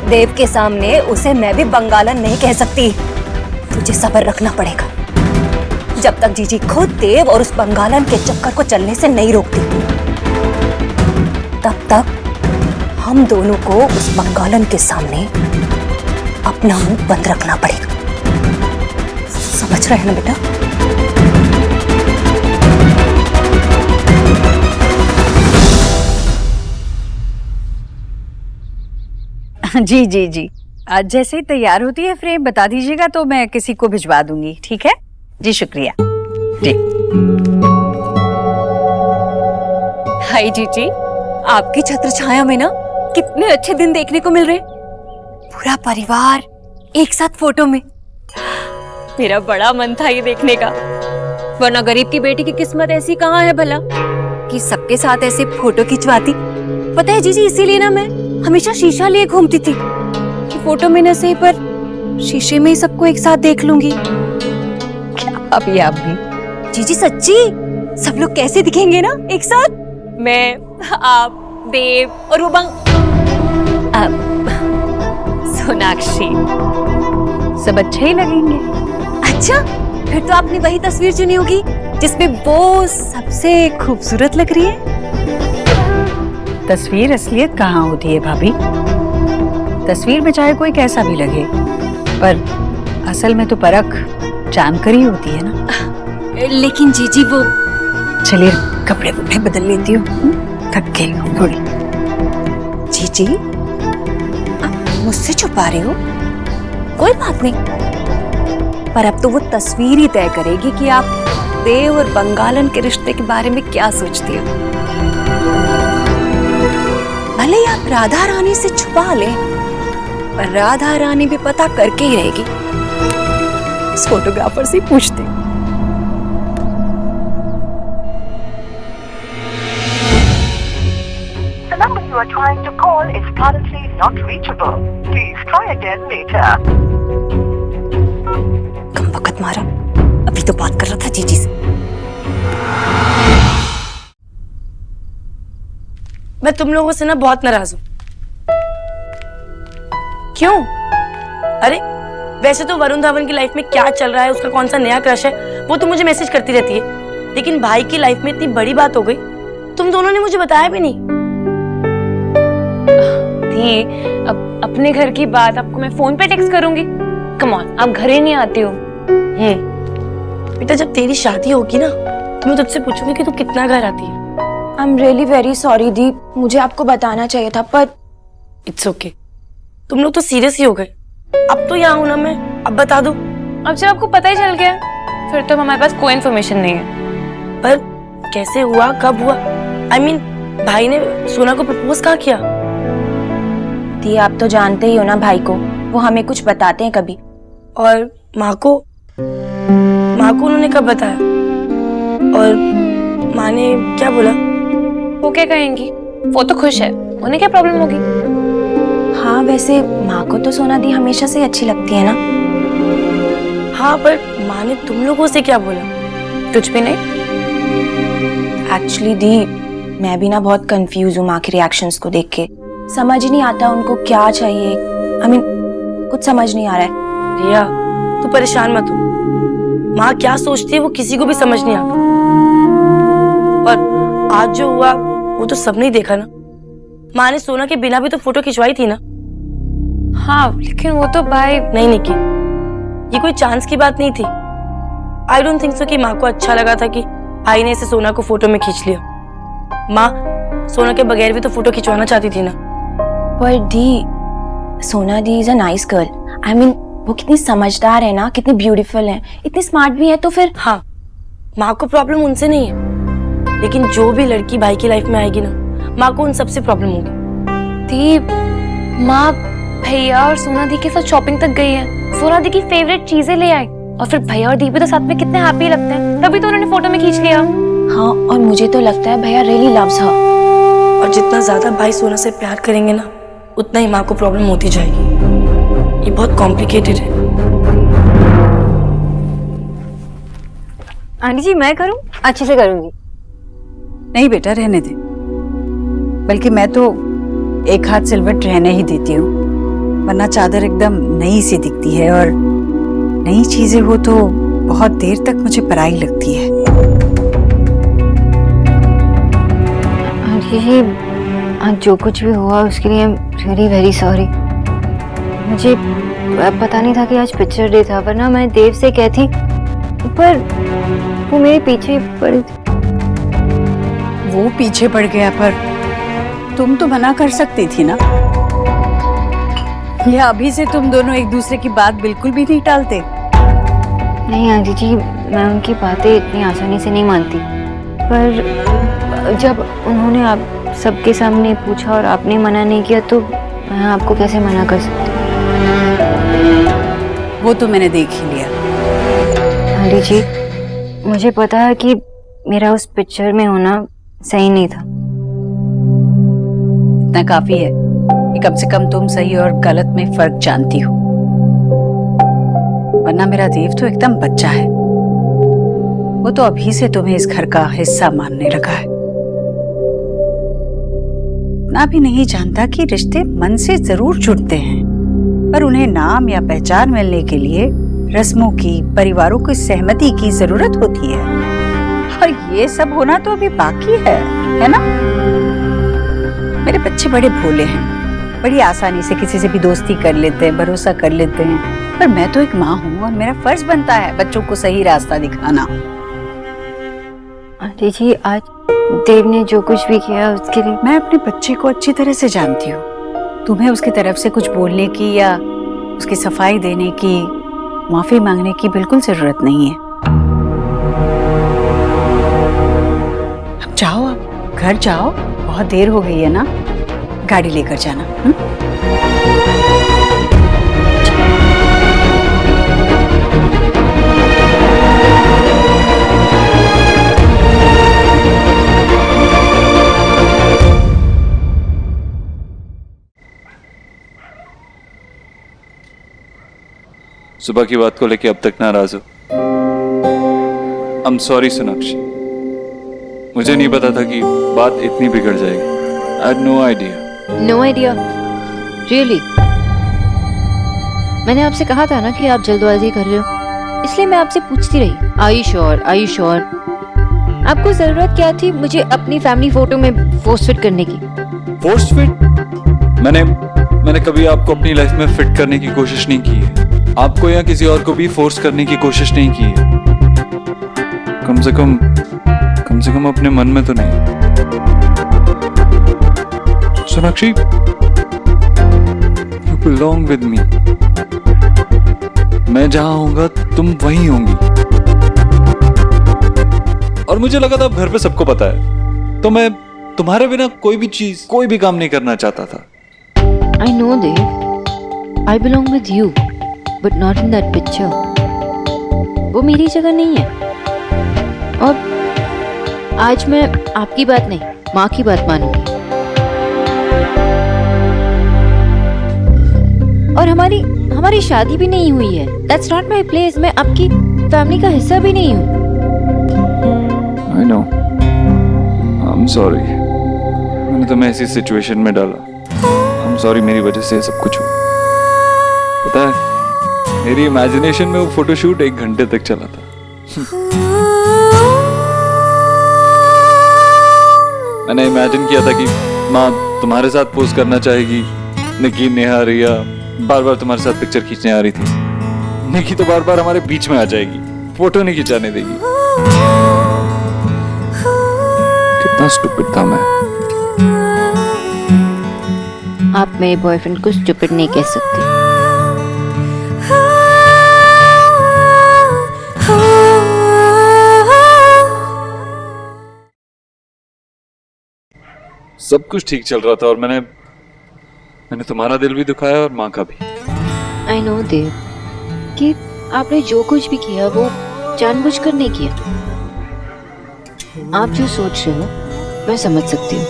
देव के सामने उसे मैं भी बंगालन नहीं कह सकती। तुझे सब्र रखना पड़ेगा जब तक जीजी खुद देव और उस बंगालन के चक्कर को चलने से नहीं रोकती। तब तक हम दोनों को उस बंगालन के सामने अपना मुंह बंद रखना पड़ेगा। समझ रहे हैं ना बेटा? जी जी जी, आज जैसे ही तैयार होती है फ्रेम बता दीजिएगा तो मैं किसी को भिजवा दूंगी। ठीक है जी, शुक्रिया जी। हाय जीजी, आपकी छत्र छाया में ना कितने अच्छे दिन देखने को मिल रहे। पूरा परिवार एक साथ फोटो में। मेरा बड़ा मन था ये देखने का, वरना गरीब की बेटी की किस्मत ऐसी कहाँ है भला कि सबके साथ ऐसे फोटो खिंचवाती। पता है जीजी, इसीलिए ना मैं हमेशा शीशा लिए घूमती थी कि फोटो में न सही पर शीशे में ही सबको एक साथ देख लूंगी। अभी आप भी जीजी सच्ची, सब लोग कैसे दिखेंगे ना एक साथ। मैं, आप, देव और वो सोनाक्षी, सब अच्छे ही लगेंगे। अच्छा, फिर तो आपने वही तस्वीर चुनी होगी जिसमें वो सबसे खूबसूरत लग रही है। तस्वीर असलियत कहाँ होती है भाभी? तस्वीर में चाहे कोई कैसा भी लगे, पर असल में तो परख जानकर ही होती है ना। लेकिन जीजी वो, चलिए कपड़े वपड़े बदल लेती हूँ, थक गई हूँ थोड़ी। जीजी आप मुझसे छुपा रहे हो? कोई बात नहीं, पर अब तो वो तस्वीर ही तय करेगी कि आप देव और बंगालन के रिश्ते के बारे में क्या सोचती हो। भले ही आप राधा रानी से छुपा लें, पर राधा रानी भी पता करके ही रहेगी। उस फोटोग्राफर से पूछते। The number you are trying to call is currently not reachable. Please try again later. कम वक्त मारा, अभी तो बात कर रहा था जीजी से। मैं तुम लोगों से ना बहुत नाराज हूँ। क्यों? अरे वैसे तो वरुण धवन की लाइफ में क्या चल रहा है, उसका कौन सा नया क्रश है, वो तो मुझे मैसेज करती रहती है। लेकिन भाई की लाइफ में इतनी बड़ी बात हो गई, तुम दोनों ने मुझे बताया भी नहीं। दी, अब अपने घर की बात आपको मैं फोन पे टेक्स्ट करूंगी। कम ऑन, आप घर ही नहीं आती हो। बेटा जब तेरी शादी होगी ना तो मैं तुझसे पूछूंगी कि तू कितना घर आती है। I am really very sorry दी, मुझे आपको बताना चाहिए था, पर इट्स ओके। तुम लोग तो सीरियस ही हो गए। अब तो यहाँ हूं ना मैं, अब बता दो। अब जब आपको पता ही चल गया फिर तो हमारे पास कोई इन्फॉर्मेशन नहीं है। पर कैसे हुआ, कब हुआ? I mean, भाई ने सोना को प्रपोज कहाँ किया? दी आप तो जानते ही हो ना भाई को, वो हमें कुछ बताते हैं कभी। और माँ को उन्होंने कब बताया? और माँ ने क्या बोला? वो क्या कहेंगी, वो तो खुश है, उन्हें क्या प्रॉब्लम होगी। हाँ वैसे माँ को तो सोना दी हमेशा से अच्छी लगती है ना। हाँ पर माँ ने तुम लोगों से क्या बोला? कुछ भी नहीं। एक्चुअली दी मैं भी ना बहुत कंफ्यूज हूँ माँ के रिएक्शंस को देख के। समझ ही नहीं आता उनको क्या चाहिए। I mean, कुछ समझ नहीं आ रहा है। रिया तू परेशान मत हो, माँ क्या सोचती है वो किसी को भी समझ नहीं आता। और आज जो हुआ वो तो सबने ही देखा ना। माँ ने सोना के बिना भी तो फोटो खिंचवाई थी ना। हाँ लेकिन वो तो भाई। नहीं निकी, ये कोई चांस की बात नहीं थी। आई डोंट थिंक सो कि माँ को अच्छा लगा था कि भाई ने इसे सोना को फोटो में खींच लिया। माँ सोना के बगैर भी तो फोटो खिंचवाना चाहती थी ना। पर दी सोना दी is a nice girl. I mean वो कितनी समझदार है ना, कितनी ब्यूटीफुल है, इतनी स्मार्ट भी है। तो फिर हाँ माँ को प्रॉब्लम उनसे नहीं है, लेकिन जो भी लड़की भाई की लाइफ में आएगी ना, माँ को उन सबसे प्रॉब्लम होगी। दी माँ भैया और सोना दी के साथ शॉपिंग तक गई है, सोना दी की फेवरेट चीजें ले आई, और फिर भैया और दी भी तो साथ में कितने हैप्पी लगते हैं, तभी तो उन्होंने फोटो में खींच लिया। हाँ और मुझे तो लगता है भैया रियली लव्स हर। और जितना ज्यादा भाई सोना से प्यार करेंगे ना, उतना ही माँ को प्रॉब्लम होती जाएगी। ये बहुत कॉम्प्लिकेटेड है। आंटी जी मैं करूं? अच्छे से करूंगी। नहीं बेटा रहने दे, बल्कि मैं तो एक हाथ सिलवट रहने ही देती हूँ, वरना चादर एकदम नई सी दिखती है और नई चीजें हो तो बहुत देर तक मुझे पराई लगती है। आंटी जी आज जो कुछ भी हुआ उसके लिए रियली वेरी सॉरी। मुझे पता नहीं था कि आज पिक्चर डे था, वरना मैं देव से कहती, पर वो मेरे पीछे पड़ी थी। वो पीछे पड़ गया, पर तुम तो मना कर सकती थी ना, या अभी से तुम दोनों एक दूसरे की बात बिल्कुल भी नहीं टालते। नहीं आंटी जी मैं उनकी बातें इतनी आसानी से नहीं मानती, पर जब उन्होंने आप सबके सामने पूछा और आपने मना नहीं किया तो मैं आपको कैसे मना कर सकती। वो तो मैंने देख ही लिया। आंटी जी मुझे पता है कि मेरा उस पिक्चर में होना सही नहीं था। इतना काफी है कि कम से कम तुम सही और गलत में फर्क जानती हो, वरना मेरा देव तो एकदम बच्चा है। वो तो अभी से तुम्हें इस घर का हिस्सा मानने लगा है। ना भी नहीं जानता कि रिश्ते मन से जरूर जुड़ते हैं, पर उन्हें नाम या पहचान मिलने के लिए रस्मों की, परिवारों की सहमति की जरूरत होती है, और ये सब होना तो अभी बाकी है ना? मेरे बच्चे बड़े भोले हैं, बड़ी आसानी से किसी से भी दोस्ती कर लेते हैं, भरोसा कर लेते हैं, पर मैं तो एक माँ हूँ और मेरा फर्ज बनता है बच्चों को सही रास्ता दिखाना। आंटी जी आज देव ने जो कुछ भी किया उसके लिए मैं अपने बच्चे को अच्छी तरह से जानती हूँ। तुम्हें उसकी तरफ से कुछ बोलने की या उसकी सफाई देने की, माफी मांगने की बिल्कुल जरूरत नहीं है। अब जाओ, अब घर जाओ, बहुत देर हो गई है ना, गाड़ी लेकर जाना। सुबह की बात को लेके अब तक नाराज हो? आई एम सॉरी सोनाक्षी, मुझे नहीं पता था कि बात इतनी बिगड़ जाएगी। I had no idea. No idea really. मैंने आपसे कहा था ना कि आप जल्दबाजी कर रहे हो, इसलिए मैं आपसे पूछती रही are you sure, are you sure. आपको जरूरत क्या थी मुझे अपनी फैमिली फोटो में फोर्स फिट करने की? Force fit? मैंने कभी आपको अपनी लाइफ में फिट करने की कोशिश नहीं की है। आपको या किसी और को भी फोर्स करने की कोशिश नहीं की है। कम से कम अपने मन में तो नहीं। Sonakshi, you belong with me. मैं जहां होऊंगा तुम वहीं होंगी। और मुझे लगा था अब घर पे सबको पता है, तो मैं तुम्हारे बिना कोई भी चीज, कोई भी काम नहीं करना चाहता था। I know, Dev. I belong with you, but not in that picture. वो मेरी जगह नहीं है। और आज मैं आपकी बात नहीं, माँ की बात मानूंगी। और हमारी शादी भी नहीं हुई है। That's not my place. मैं आपकी फैमिली का हिस्सा भी नहीं हूँ। I know. I'm sorry. मैंने तुम्हें ऐसी सिचुएशन में डाला। I'm sorry, मेरी वजह से सब कुछ हुआ। पता है, मेरी इमेजिनेशन में वो फोटोशूट 1 घंटे तक चला था। मैंने इमेजिन किया था कि माँ तुम्हारे साथ पोज करना चाहेगी, निकी, नेहा, रिया बार बार तुम्हारे साथ पिक्चर खींचने आ रही थी। निकी तो बार बार हमारे बीच में आ जाएगी, फोटो नहीं खिंचाने देगी। कितना स्टूपिड था मैं। आप मेरे बॉयफ्रेंड को स्टूपिड नहीं कह सकते। सब कुछ ठीक चल रहा था और मैंने तुम्हारा दिल भी दुखाया और माँ का भी। आई नो देव कि आपने जो कुछ भी किया वो जानबूझकर नहीं किया। आप जो सोच रहे हो मैं समझ सकती हूँ,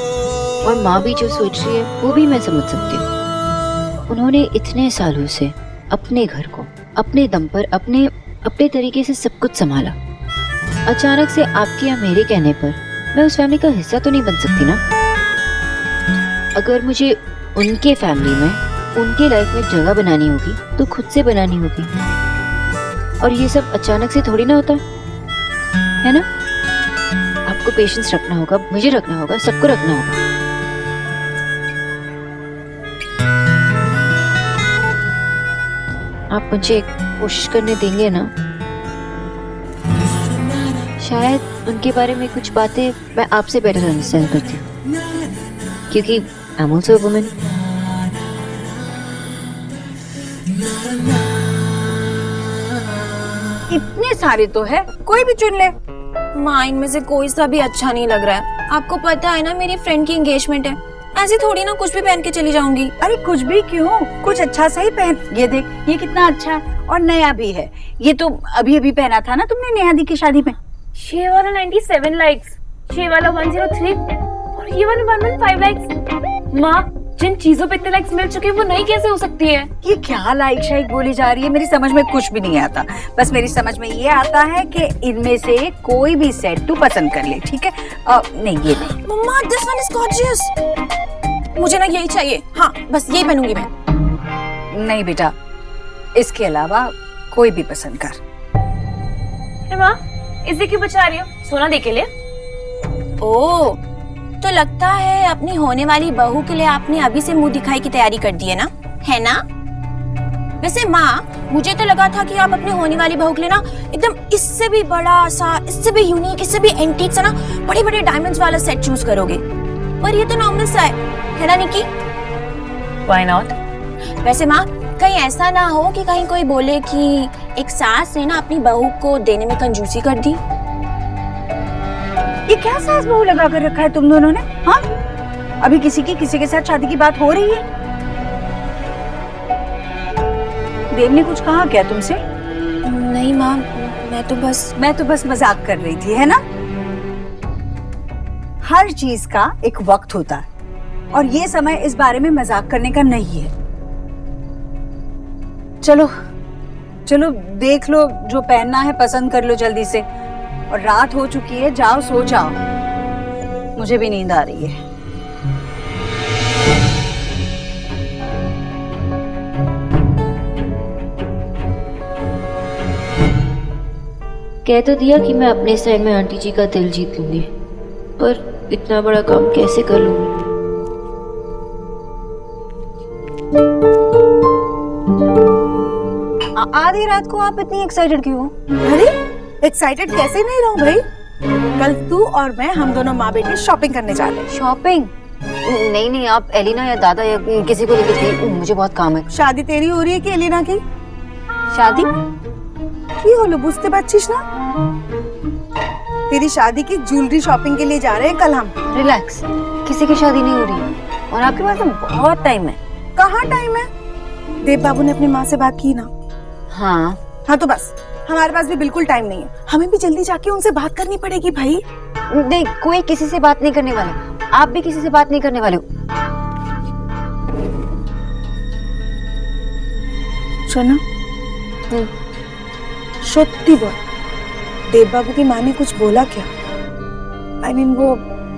और माँ भी जो सोच रही है वो भी मैं समझ सकती हूँ। उन्होंने इतने सालों से अपने घर को अपने दम पर अपने तरीके से सब कुछ संभाला। अचानक से आपके या मेरे कहने पर मैं उस फैमिली का हिस्सा तो नहीं बन सकती ना। अगर मुझे उनके फैमिली में, उनके लाइफ में जगह बनानी होगी तो खुद से बनानी होगी। और ये सब अचानक से थोड़ी ना होता है ना। आपको पेशेंस रखना होगा, मुझे रखना होगा, सबको रखना होगा। आप मुझे कोशिश करने देंगे ना। शायद उनके बारे में कुछ बातें मैं आपसे बेटर अंडरस्टैंड करती हूँ, क्योंकि I am also a woman. इतने सारे तो है, कोई भी चुन ले। माँ, इनमें से कोई सा भी अच्छा नहीं लग रहा है। आपको पता है ना मेरी फ्रेंड की एंगेजमेंट है, ऐसे थोड़ी ना कुछ भी पहन के चली जाऊंगी। अरे कुछ भी क्यों, कुछ अच्छा सा ही पहन। ये देख, ये कितना अच्छा है और नया भी है। ये तो अभी अभी पहना था ना तुमने नेहा दी की शादी में। ये वाला 97 लाइक्स, ये वाला 103 और ये वाला 115 लाइक्स। माँ, जिन चीजों पे इतने लाइक्स मिल चुके हैं वो नई कैसे हो सकती है? ये क्या लाइक शाइक बोली जा रही है, मेरी समझ में कुछ भी नहीं आता। बस मेरी समझ में ये आता है कि इनमें से कोई भी सेट तू पसंद कर ले, ठीक है? नहीं, ये नहीं। मम्मा, दिस वन इज गॉर्जियस। मुझे ना यही चाहिए। हाँ, बस यही पहनूंगी मैं। नहीं बेटा, इसके अलावा कोई भी पसंद कर। माँ, इसे क्यों बचा रही हो? सोना दे के लिए। ओ, तो लगता है अपनी होने वाली बहू के लिए आपने अभी से मुंह दिखाई की तैयारी कर दी है ना, है ना? वैसे माँ, मुझे तो लगा था कि आप अपनी होने वाली बहू के लिए ना एकदम इससे भी बड़ा सा, इससे भी यूनिक, इससे भी एंटीक सा ना बड़े बड़े डायमंड्स वाला सेट चूज करोगे, पर ये तो नॉर्मल सा है ना निकी? Why not? वैसे माँ, कहीं ऐसा ना हो कि कहीं कोई बोले कि एक सास ने ना अपनी बहू को देने में कंजूसी कर दी। ये क्या सास बहू लगा कर रखा है तुम दोनों ने? हाँ, अभी किसी के साथ शादी की बात हो रही है? देव ने कुछ कहा क्या तुमसे? नहीं माँ, मैं तो बस मजाक कर रही थी, है ना? हर चीज का एक वक्त होता है और ये समय इस बारे में मजाक करने का नहीं है। चलो चलो, देख लो जो पहनना है, पसंद कर लो जल्दी से। और रात हो चुकी है, जाओ सो जाओ, मुझे भी नींद आ रही है। कह तो दिया कि मैं अपने साइड में आंटी जी का दिल जीत लूंगी, पर इतना बड़ा काम कैसे कर लूंगी? आधी रात को आप इतनी एक्साइटेड क्यों हो? अरे एक्साइटेड कैसे नहीं रहूं भाई? कल तू और मैं, हम दोनों माँ बेटे शॉपिंग करने जा रहे हैं। शॉपिंग? नहीं, आप एलिना या दादा या किसी को लेकर जाइए, मुझे बहुत काम है। शादी तेरी हो रही है कि एलिना की? शादी? কি হলো বুঝতে পারছিস না? मेरी शादी की ज्वेलरी शॉपिंग के लिए जा रहे हैं कल हम। रिलैक्स, किसी की शादी नहीं हो रही और आपके पास तो बहुत टाइम है। कहाँ टाइम है? देव बाबू ने अपनी माँ से बात की ना। हाँ तो बस हमारे पास भी बिल्कुल टाइम नहीं है, हमें भी जल्दी जाके उनसे बात करनी पड़ेगी भाई। नहीं, कोई किसी से बात नहीं करने वाले, आप भी किसी से बात नहीं करने वाले हो। सुनो, सत्ती बोल, देव बाबू की माँ ने कुछ बोला क्या? I mean, वो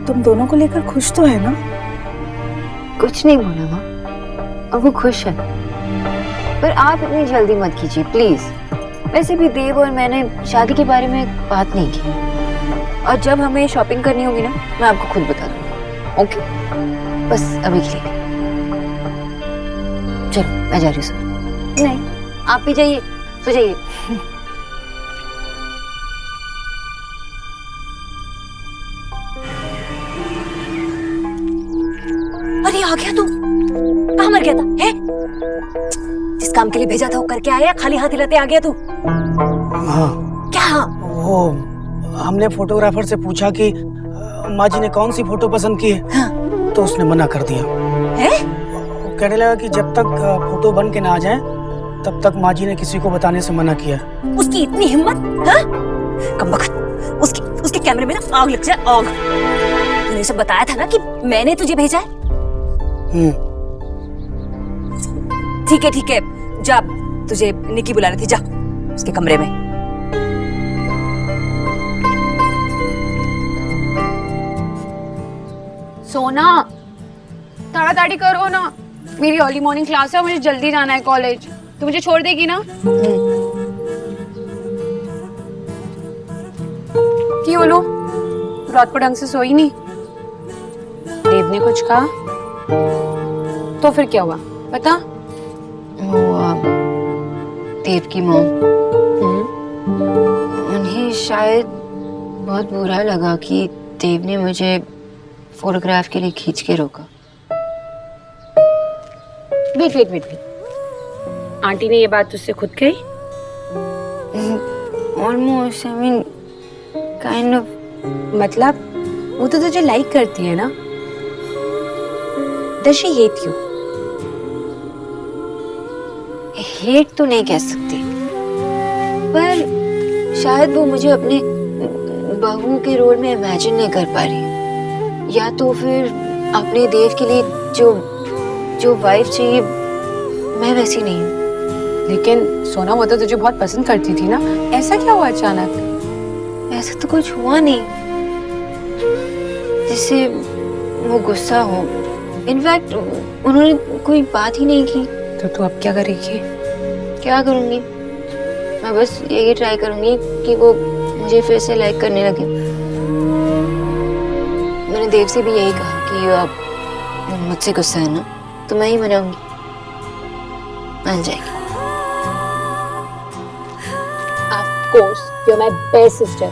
तुम दोनों को लेकर खुश तो है ना? कुछ नहीं बोला माँ, और वो खुश है। पर आप इतनी जल्दी मत कीजिए प्लीज। वैसे भी देव और मैंने शादी के बारे में बात नहीं की, और जब हमें शॉपिंग करनी होगी ना, मैं आपको खुद बता दूंगी। ओके, बस अभी के लिए चलो, मैं जा रही हूँ। नहीं, आप भी जाइए, सो जाइए। अरे आ गया तू, कहाँ मर गया था? है जिस काम के लिए भेजा था वो करके आया, खाली हाथ हिलाते आ गया तू? हाँ। क्या? वो हमने फोटोग्राफर से पूछा कि माँ जी ने कौन सी फोटो पसंद की है। हाँ। तो उसने मना कर दिया। है? वो कहने लगा कि जब तक फोटो बन के ना आ जाए तब तक माँ जी ने किसी को बताने से मना किया। उसकी इतनी हिम्मत? हाँ? कमबख्त, उसके कैमरे में ना आग लग जाए, आग। तूने सब बताया था ना कि मैंने तुझे भेजा है। ठीक है, जा, तुझे निकी बुला रही थी, जा उसके कमरे में। सोना, ताड़ाताड़ी करो ना, मेरी अर्ली मॉर्निंग क्लास है, मुझे जल्दी जाना है कॉलेज। तू मुझे छोड़ देगी ना? क्यों लो, रात को ढंग से सोई नहीं? देव ने कुछ कहा तो फिर क्या हुआ बता? वो देव की मॉम, उन्हें शायद बहुत बुरा लगा कि देव ने मुझे फोटोग्राफ के लिए खींच के रोका। वेट, आंटी ने ये बात तुझसे खुद कही? Almost, I mean kind of. मतलब वो तो तुझे लाइक करती है ना? Does she hate you? Hate तो नहीं कह सकती, पर शायद वो मुझे अपने बहू के रोल में इमेजिन नहीं कर पा रही, या तो फिर अपने देव के लिए जो वाइफ चाहिए मैं वैसी नहीं हूँ। लेकिन सोना, वो तो तुझे बहुत पसंद करती थी ना, ऐसा क्या हुआ अचानक? ऐसा तो कुछ हुआ नहीं जिससे वो गुस्सा हो। इनफैक्ट उन्होंने कोई बात ही नहीं की। तो तू अब क्या करेगी? क्या करूंगी, मैं बस यही ट्राई करूंगी कि वो मुझे फिर से लाइक करने लगे। मैंने देव से भी यही कहा कि अब मुझसे गुस्सा है ना, तो मैं ही मनाऊंगी, मान जाएगी। Of course, you're my best sister.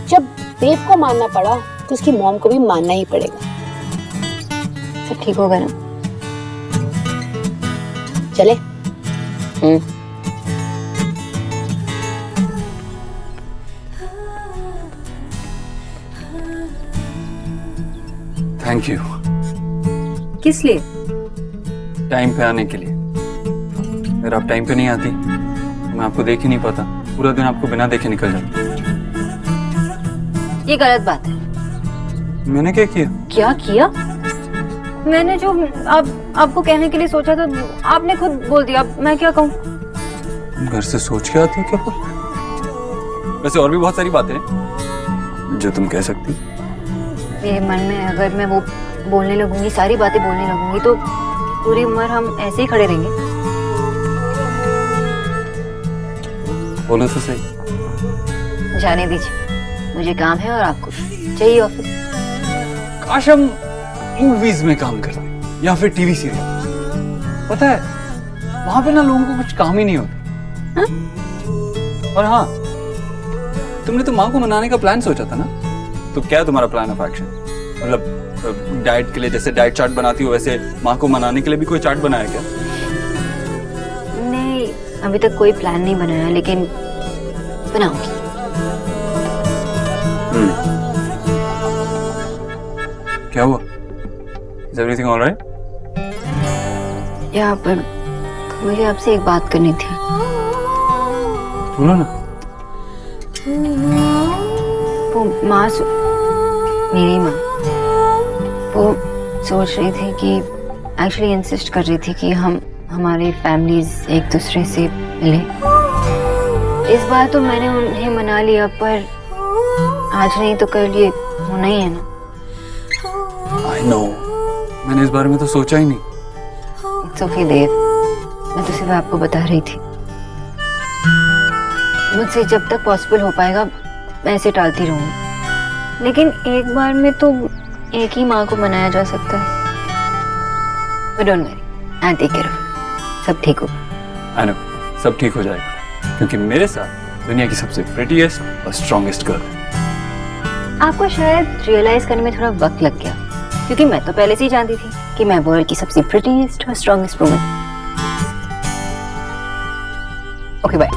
जब देव को मानना पड़ा तो उसकी मॉम को भी मानना ही पड़ेगा। सब ठीक होगा ना? चले? थैंक यू किस लिए? टाइम पे आने के लिए। अगर आप टाइम पे नहीं आती तो मैं आपको देख ही नहीं पाता, पूरा दिन आपको बिना देखे निकल जाता। ये गलत बात है। मैंने क्या किया? क्या किया? मैंने जो आपको कहने के लिए सोचा था आपने खुद बोल दिया, अब मैं क्या कहूँ? घर से सोच के आती हो क्या? वैसे और भी बहुत सारी बातें हैं जो तुम कह सकती। मेरे मन में अगर मैं वो बोलने लगूंगी, सारी बातें बोलने लगूंगी, तो पूरी उम्र हम ऐसे ही खड़े रहेंगे। बोलो तो सही। जाने दीजिए, मुझे काम है और आपको चाहिए ऑफिस। काश हम मूवीज में काम करते या फिर टीवी सीरियल। पता है वहां पे ना लोगों को कुछ काम ही नहीं होता। हा? और हाँ, तुमने तो माँ को मनाने का प्लान सोचा था ना, तो क्या है तुम्हारा प्लान ऑफ एक्शन? मतलब डाइट के लिए जैसे डाइट चार्ट बनाती हो वैसे माँ को मनाने के लिए भी कोई चार्ट बनाया क्या? नहीं, अभी तक कोई प्लान नहीं बनाया, लेकिन बनाऊंगी। क्या हुआ? Is everything all right? यहाँ पर मुझे आपसे एक बात करनी थी। बोलो ना। वो मेरी माँ वो सोच रही थी कि एक्चुअली इंसिस्ट कर रही थी कि हमारी फैमिलीज एक दूसरे से मिले। इस बार तो मैंने उन्हें मना लिया, पर आज नहीं तो कल ये होना ही है ना। I know. मैंने इस बारे में तो सोचा ही नहीं। It's okay, देव, मैं तो सिर्फ आपको बता रही थी। मुझसे जब तक पॉसिबल हो पाएगा मैं ऐसे टालती रहूंगी, लेकिन एक बार में तो एक ही माँ को मनाया जा सकता है। But don't worry, I'll take care of it. सब ठीक होगा। I know, सब ठीक हो जाएगा, क्योंकि मेरे साथ दुनिया की सबसे प्रेटीएस्ट और स्ट्रॉन्गेस्ट गर्ल है। आपको शायद रियलाइज करने में थोड़ा वक्त लग गया, क्योंकि मैं तो पहले से ही जानती थी कि मैं वर्ल्ड की सबसे प्रेटीएस्ट और स्ट्रॉन्गेस्ट वुमन। Okay bye.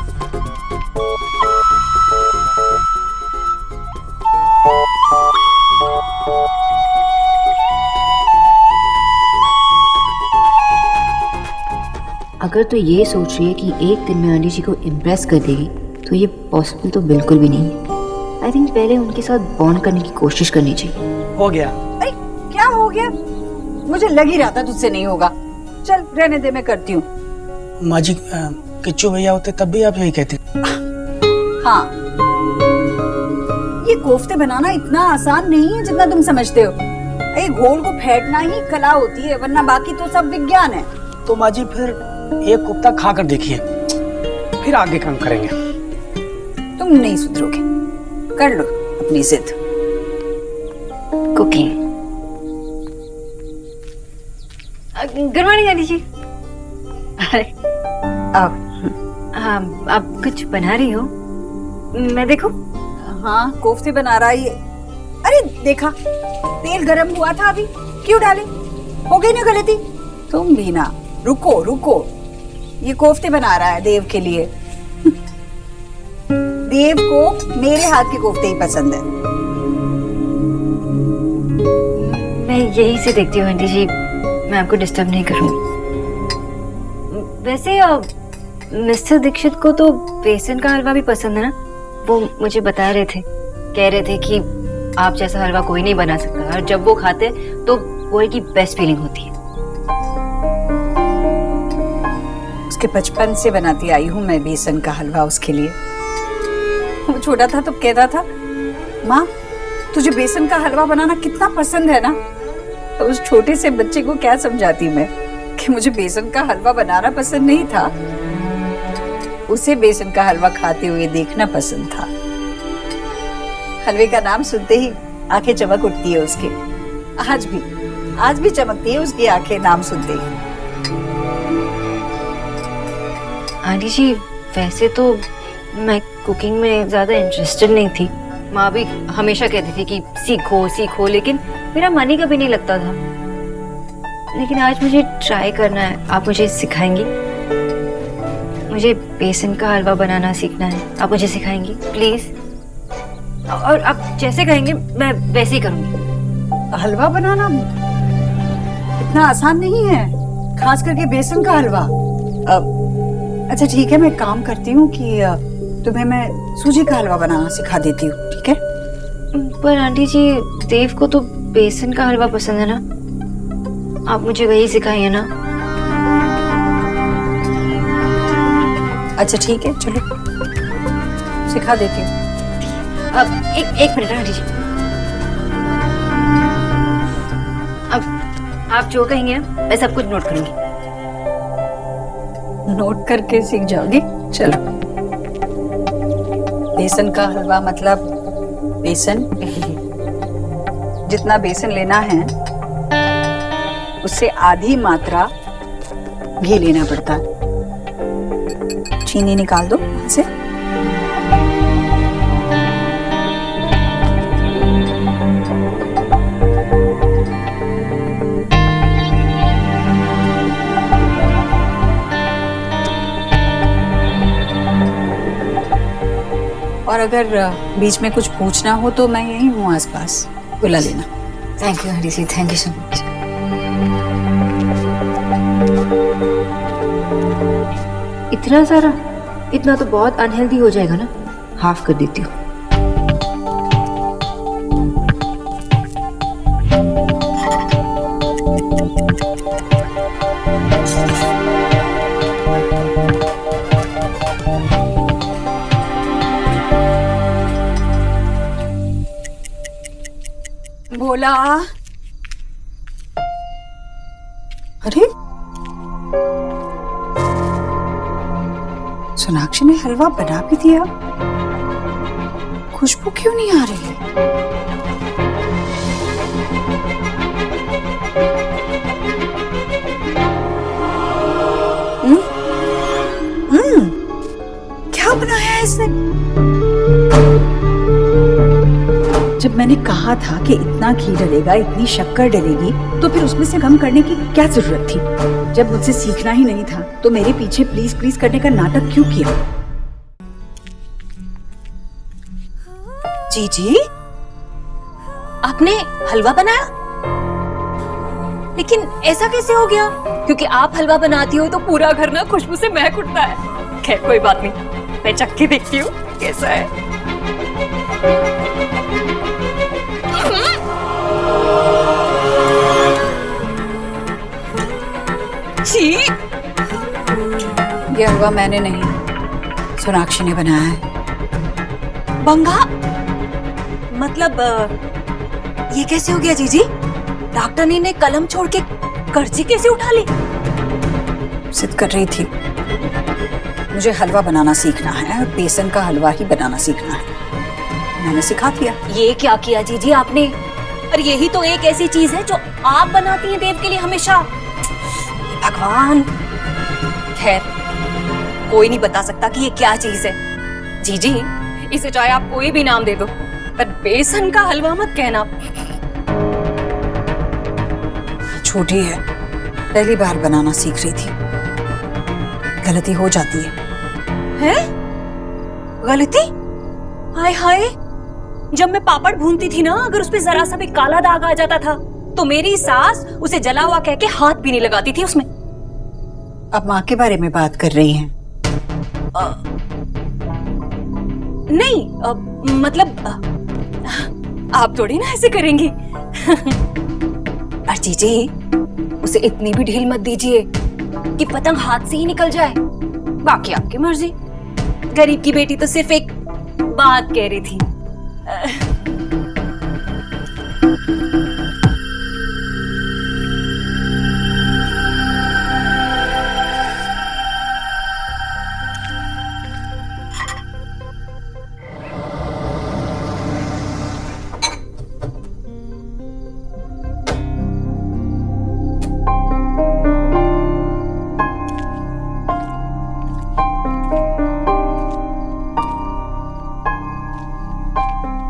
अगर तो ये सोच रही है कि एक दिन में आंटी जी को इम्प्रेस कर देगी, तो ये पॉसिबल तो बिल्कुल भी नहीं है। आई थिंक पहले उनके साथ बॉन्ड करने की कोशिश करनी चाहिए। हो गया। अरे क्या हो गया? मुझे लग ही रहा था तुझसे नहीं होगा। चल रहने दे, मैं करती हूँ। माँ जी, किच्चू भैया होते तब भी आप यही कहते। हाँ, ये कोफ्ते बनाना इतना आसान नहीं है जितना तुम समझते हो। ये घोल को फेंटना ही कला होती है, वरना बाकी तो सब विज्ञान है। तो माँ जी फिर एक कोफ्ता खा कर देखिए, फिर आगे काम करेंगे। तुम नहीं सुधरोगे, कर लो अपनी जिद। कुकिंग। गुड मॉर्निंग आंटी जी। अरे हाँ, आप कुछ बना रही हो? मैं देखूं? हाँ, कोफ्ते बना रहा है। अरे देखा, तेल गरम हुआ था अभी, क्यों डाले? हो गई ना गलती। तुम भी ना, रुको रुको, ये कोफ्ते बना रहा है देव के लिए। देव को मेरे हाथ के कोफ्ते ही पसंद है। मैं यही से देखती हूँ आंटी जी, मैं आपको डिस्टर्ब नहीं करूँगी। वैसे मिस्टर दीक्षित को तो बेसन का हलवा भी पसंद है ना? वो मुझे बता रहे थे, कह रहे थे कि आप जैसा हलवा कोई नहीं बना सकता, और जब वो खाते तो वर्ल्ड की बेस्ट फीलिंग होती है। उसके बचपन से बनाती आई हूँ मैं बेसन का हलवा उसके लिए। वो छोटा था तो कहता था, माँ तुझे बेसन का हलवा बनाना कितना पसंद है ना। तो उस छोटे से बच्चे को क्या समझाती मैं कि मुझे बेसन का हलवा बनाना पसंद नहीं था, उसे बेसन का हलवा खाते हुए देखना पसंद था। हलवे का नाम सुनते ही आंखें चमक उठती है उसके। आज भी चमकती है उसकी आंखें नाम सुनते ही। आंटी जी, वैसे तो मैं कुकिंग में ज्यादा इंटरेस्टेड नहीं थी। माँ भी हमेशा कहती थी कि सीखो सीखो, लेकिन मेरा मन ही कभी नहीं लगता था। लेकिन आज मुझे ट्राई करना है। आप मुझे सिखाएंगी? मुझे बेसन का हलवा बनाना सीखना है, आप मुझे सिखाएंगी प्लीज? और आप जैसे कहेंगे मैं वैसे ही करूंगी। हलवा बनाना इतना आसान नहीं है, खास करके बेसन का हलवा। अच्छा ठीक है, मैं काम करती हूँ कि तुम्हें मैं सूजी का हलवा बनाना सिखा देती हूँ, ठीक है? पर आंटी जी, देव को तो बेसन का हलवा पसंद है ना, आप मुझे वही सिखाइए ना। अच्छा ठीक है, चलो सिखा देती हूँ। अब एक मिनट आंटी जी, अब आप जो कहेंगे ना मैं सब कुछ नोट करूंगी। नोट करके सीख जाओगी? चलो। बेसन का हलवा मतलब बेसन, जितना बेसन लेना है उससे आधी मात्रा घी लेना पड़ता है। चीनी निकाल दो इसे। और अगर बीच में कुछ पूछना हो तो मैं यही हूँ आसपास, बुला लेना। Thank you aunty ji, thank you so much. इतना सारा? इतना तो बहुत अनहेल्दी हो जाएगा ना, हाफ कर देती हूँ। बोला। अरे सोनाक्षी ने हलवा बना भी दिया, खुशबू क्यों नहीं आ रही है? क्या बनाया है इसने? जब मैंने कहा था कि इतना घी डलेगा, इतनी शक्कर डलेगी, तो फिर उसमें से कम करने की क्या जरूरत थी? जब मुझसे सीखना ही नहीं था तो मेरे पीछे प्लीज प्लीज करने का नाटक क्यों किया? जी आपने हलवा बनाया? लेकिन ऐसा कैसे हो गया? क्योंकि आप हलवा बनाती हो तो पूरा घर ना खुशबू से महक उठता है। खैर कोई बात नहीं, मैं चख के देखती हूँ कैसा है। ये हलवा मैंने नहीं, सोनाक्षी ने बनाया है। बंगा मतलब ये कैसे हो गया जीजी? डॉक्टरनी ने कलम छोड़ के कर्जी कैसे उठा ली? जिद कर रही थी, मुझे हलवा बनाना सीखना है और बेसन का हलवा ही बनाना सीखना है। मैंने सिखा दिया। ये क्या किया जीजी आपने? और यही तो एक ऐसी चीज है जो आप बनाती हैं देव के लिए हमेशा। भगवान, खैर कोई नहीं बता सकता कि ये क्या चीज है। जीजी इसे चाहे आप कोई भी नाम दे दो, पर बेसन का हलवा मत कहना। छोटी है, पहली बार बनाना सीख रही थी, गलती हो जाती है। गलती? हाय हाय, जब मैं पापड़ भूनती थी ना, अगर उस पे जरा सा भी काला दाग आ जाता था तो मेरी सास उसे जला हुआ कह के हाथ भी नहीं लगाती थी उसमें। अब माँ के बारे में बात कर रही हैं? नहीं मतलब आप थोड़ी ना ऐसे करेंगी। और जीजी उसे इतनी भी ढील मत दीजिए कि पतंग हाथ से ही निकल जाए। बाकी आपकी मर्जी। गरीब की बेटी तो सिर्फ एक बात कह रही थी।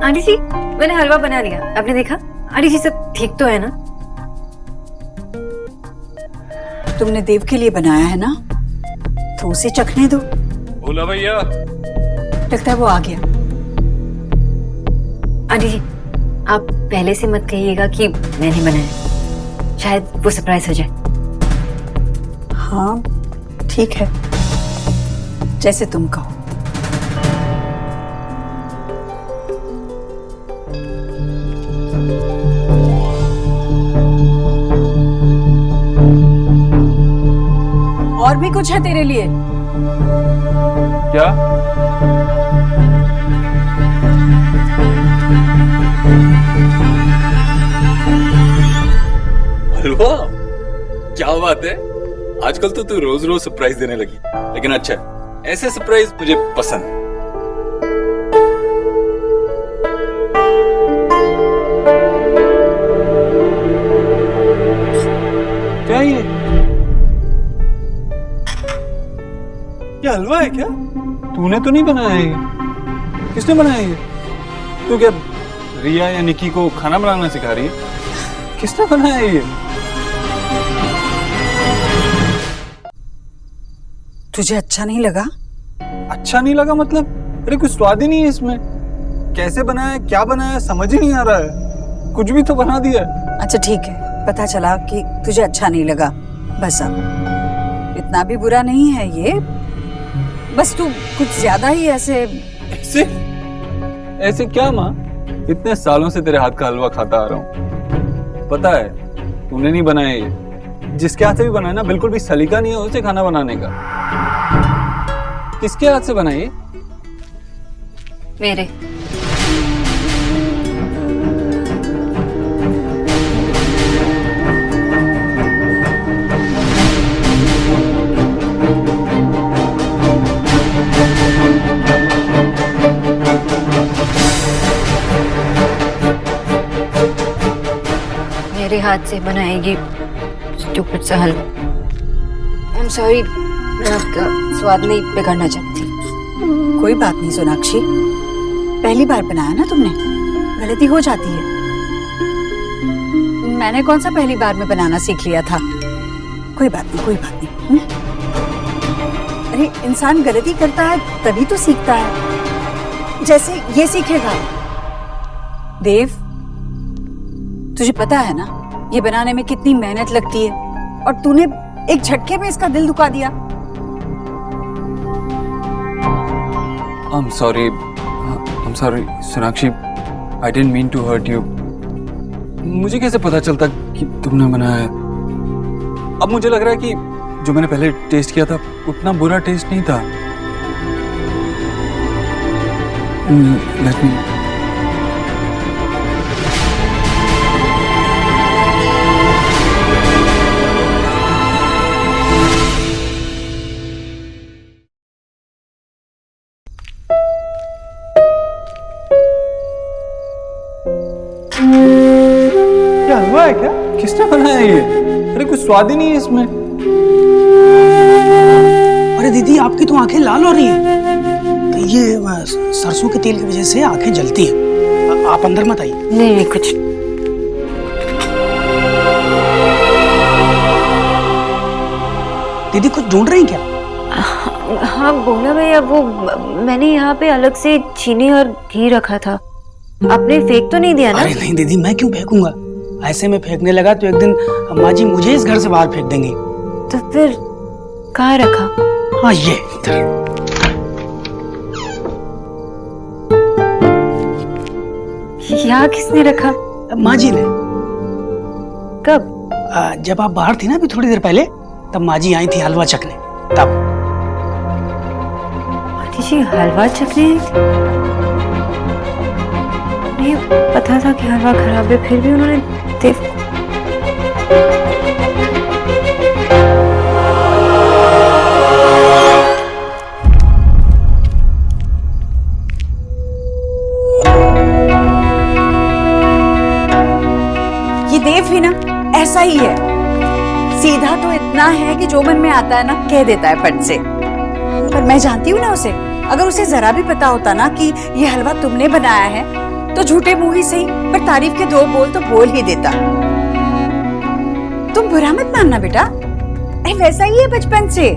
आंटी जी मैंने हलवा बना लिया, आपने देखा? आंटी जी सब ठीक तो है ना? तुमने देव के लिए बनाया है ना, तो उसे चखने दो। बोला भैया। लगता है वो आ गया। आंटी जी आप पहले से मत कहिएगा कि मैंने बनाया, शायद वो सरप्राइज हो जाए। हाँ ठीक है, जैसे तुम कहो। और भी कुछ है तेरे लिए? क्या? हलवा? क्या बात है, आजकल तो तू रोज रोज सरप्राइज देने लगी। लेकिन अच्छा, ऐसे सरप्राइज मुझे पसंद है। क्या ये हलवा है क्या? तूने तो नहीं बनाया है ये? किसने बनाया ये? तू क्या रिया या निकी को खाना बनाना सिखा रही है? किसने बनाया ये? तुझे अच्छा नहीं लगा? अच्छा नहीं लगा मतलब? अरे कुछ स्वाद ही नहीं है इसमें। कैसे बनाया, क्या बनाया, समझ ही नहीं आ रहा है। कुछ भी तो बना दिया है। अच्छा ठीक है, पता चला कि तुझे अच्छा नहीं लगा, बस अब इतना भी बुरा नहीं है ये, बस तू कुछ ज्यादा ही ऐसे ऐसे ऐसे क्या माँ? इतने सालों से तेरे हाथ का हलवा खाता आ रहा हूँ, पता है तूने नहीं बनाया ये। जिसके हाथ से भी बनाया ना, बिल्कुल भी सलीका नहीं है उसे खाना बनाने का। किसके हाथ से बनाई? मेरे। मेरे हाथ से बनाएगी स्टूपिड सा हलवा। आई एम सॉरी, मैं आपका स्वाद नहीं बिगाड़ना चाहती। कोई बात नहीं सोनाक्षी, पहली बार बनाया ना तुमने, गलती हो जाती है। मैंने कौन सा पहली बार में बनाना सीख लिया था। कोई बात नहीं, कोई बात नहीं। अरे इंसान गलती करता है तभी तो सीखता है, जैसे ये सीखेगा। देव, तुझे पता है ना ये बनाने में कितनी मेहनत लगती है, और तूने एक झटके में इसका दिल दुखा दिया। I'm sorry, Sonakshi, I didn't mean to hurt you. मुझे कैसे पता चलता कि तुमने बनाया है? अब मुझे लग रहा है कि जो मैंने पहले टेस्ट किया था उतना बुरा टेस्ट नहीं था। Let me... क्या हलवा है क्या? किसने बनाया ये? अरे कुछ स्वाद ही नहीं है इसमें। अरे दीदी, आपकी तो आंखें लाल हो रही हैं। तो ये सरसों के तेल की वजह से आंखें जलती हैं। आप अंदर मत आइए। नहीं कुछ। दीदी कुछ ढूंढ रही हैं क्या? हाँ बोला भैया, वो मैंने यहाँ पे अलग से चीनी और घी रखा था। आपने फेंक तो नहीं दिया ना? अरे नहीं दीदी, मैं क्यों फेंकूंगा? ऐसे में फेंकने लगा तो एक दिन अम्मा जी मुझे इस घर से बाहर फेंक देंगी। तो फिर कहाँ रखा? हाँ ये इधर। यहाँ किसने रखा? माँ जी ने। कब? जब आप बाहर थी ना अभी थोड़ी देर पहले, तब माँ जी आई थी हलवा चखने। तब जी हलवा चखने आई थी? उन्हें पता था कि हलवा खराब है, फिर भी उन्होंने देव ये देव ही ना ऐसा ही है, सीधा तो इतना है कि जो मन में आता है ना कह देता है फट से। पर मैं जानती हूँ ना उसे, अगर उसे जरा भी पता होता ना कि ये हलवा तुमने बनाया है तो झूठे मुंह ही सही पर तारीफ के दो बोल तो बोल ही देता। तुम बुरा मत मानना बेटा, अरे वैसा ही है बचपन से।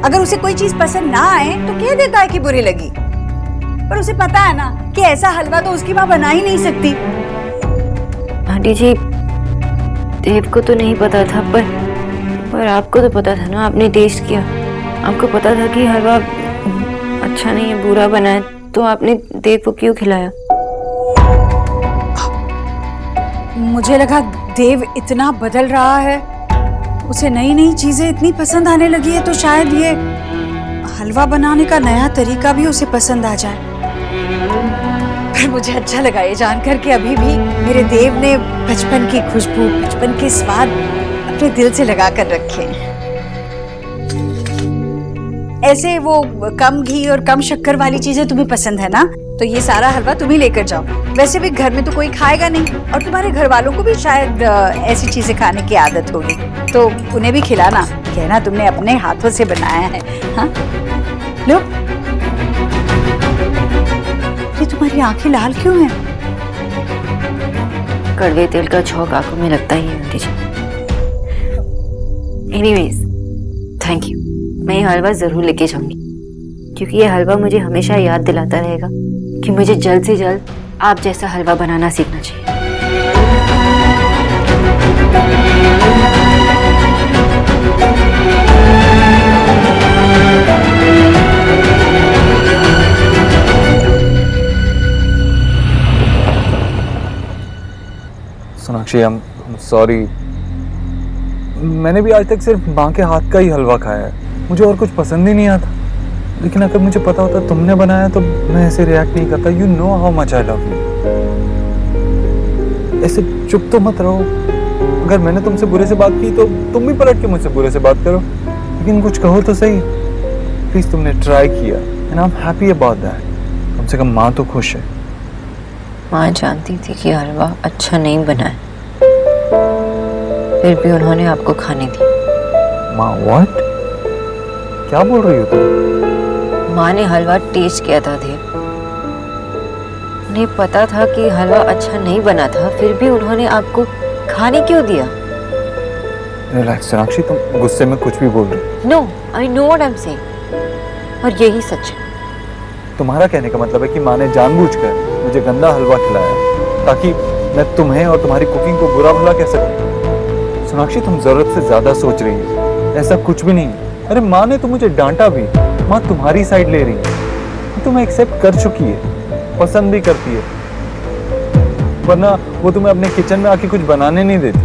अगर उसे कोई चीज पसंद ना आए तो कह देता है कि बुरी लगी, पर उसे पता है ना कि ऐसा हलवा तो उसकी माँ बना ही नहीं सकती। आंटी जी, देव को तो नहीं पता था, पर आपको तो पता था ना, आपने टेस्ट किया, आपको पता था कि हलवा अच्छा नहीं है, बुरा बना है, तो आपने देव को क्यों खिलाया? मुझे लगा देव इतना बदल रहा है, उसे नई नई चीजें इतनी पसंद आने लगी है, तो शायद ये हलवा बनाने का नया तरीका भी उसे पसंद आ जाए। पर मुझे अच्छा लगा ये जानकर कि अभी भी मेरे देव ने बचपन की खुशबू, बचपन के स्वाद अपने दिल से लगा कर रखे। ऐसे वो कम घी और कम शक्कर वाली चीजें तुम्हें पसंद है ना, तो ये सारा हलवा तुम ही लेकर जाओ। वैसे भी घर में तो कोई खाएगा नहीं, और तुम्हारे घर वालों को भी शायद ऐसी चीजें खाने की आदत होगी, तो उन्हें भी खिलाना, कहना तुमने अपने हाथों से बनाया है। हाँ लो, ये तुम्हारी आंखें लाल क्यों हैं? कड़वे तेल का झोंक आंखों में लगता ही है aunty ji. Anyways, thank you. मैं ये हलवा जरूर लेके जाऊंगी, क्योंकि ये हलवा मुझे हमेशा याद दिलाता रहेगा कि मुझे जल्द से जल्द आप जैसा हलवा बनाना सीखना चाहिए। Sonakshi, I'm sorry. मैंने भी आज तक सिर्फ माँ के हाथ का ही हलवा खाया है, मुझे और कुछ पसंद ही नहीं आता। लेकिन अगर मुझे पता होता तुमने बनाया तो मैं ऐसे रिएक्ट नहीं करता। You know how much I love you. ऐसे चुप तो मत रहो। अगर मैंने तुमसे बुरे से बात की तो तुम भी पलट के मुझसे बुरे से बात करो, लेकिन कुछ कहो तो सही। प्लीज, तुमने ट्राई किया and I am happy about that. कम से कम माँ तो खुश है। माँ जानती थी कि हलवा अच्छा नहीं बना है, फिर भी उन्होंने आपको खाने दी। माँ, व्हाट? क्या बोल रही हो तुम? माँ ने हलवा टेस्ट किया था देव। उन्हें पता था कि हलवा अच्छा नहीं बना था, फिर भी उन्होंने आपको खाने क्यों दिया? रिलैक्स सोनाक्षी, तुम गुस्से में कुछ भी बोल रही हो। No, I know what I am saying, और यही सच है। तुम्हारा कहने का मतलब है कि माँ ने जानबूझकर मुझे गंदा हलवा खिलाया ताकि मैं तुम्हें और तुम्हारी कुकिंग को बुरा भला कह सकूं। सोनाक्षी, तुम जरूरत से ज्यादा सोच रही हो। ऐसा कुछ भी नहीं है। अरे माँ ने तो मुझे डांटा भी, माँ तुम्हारी साइड ले रही है। तुम्हें एक्सेप्ट कर चुकी है, पसंद भी करती है, वरना वो तुम्हें अपने किचन में आके कुछ बनाने नहीं देती।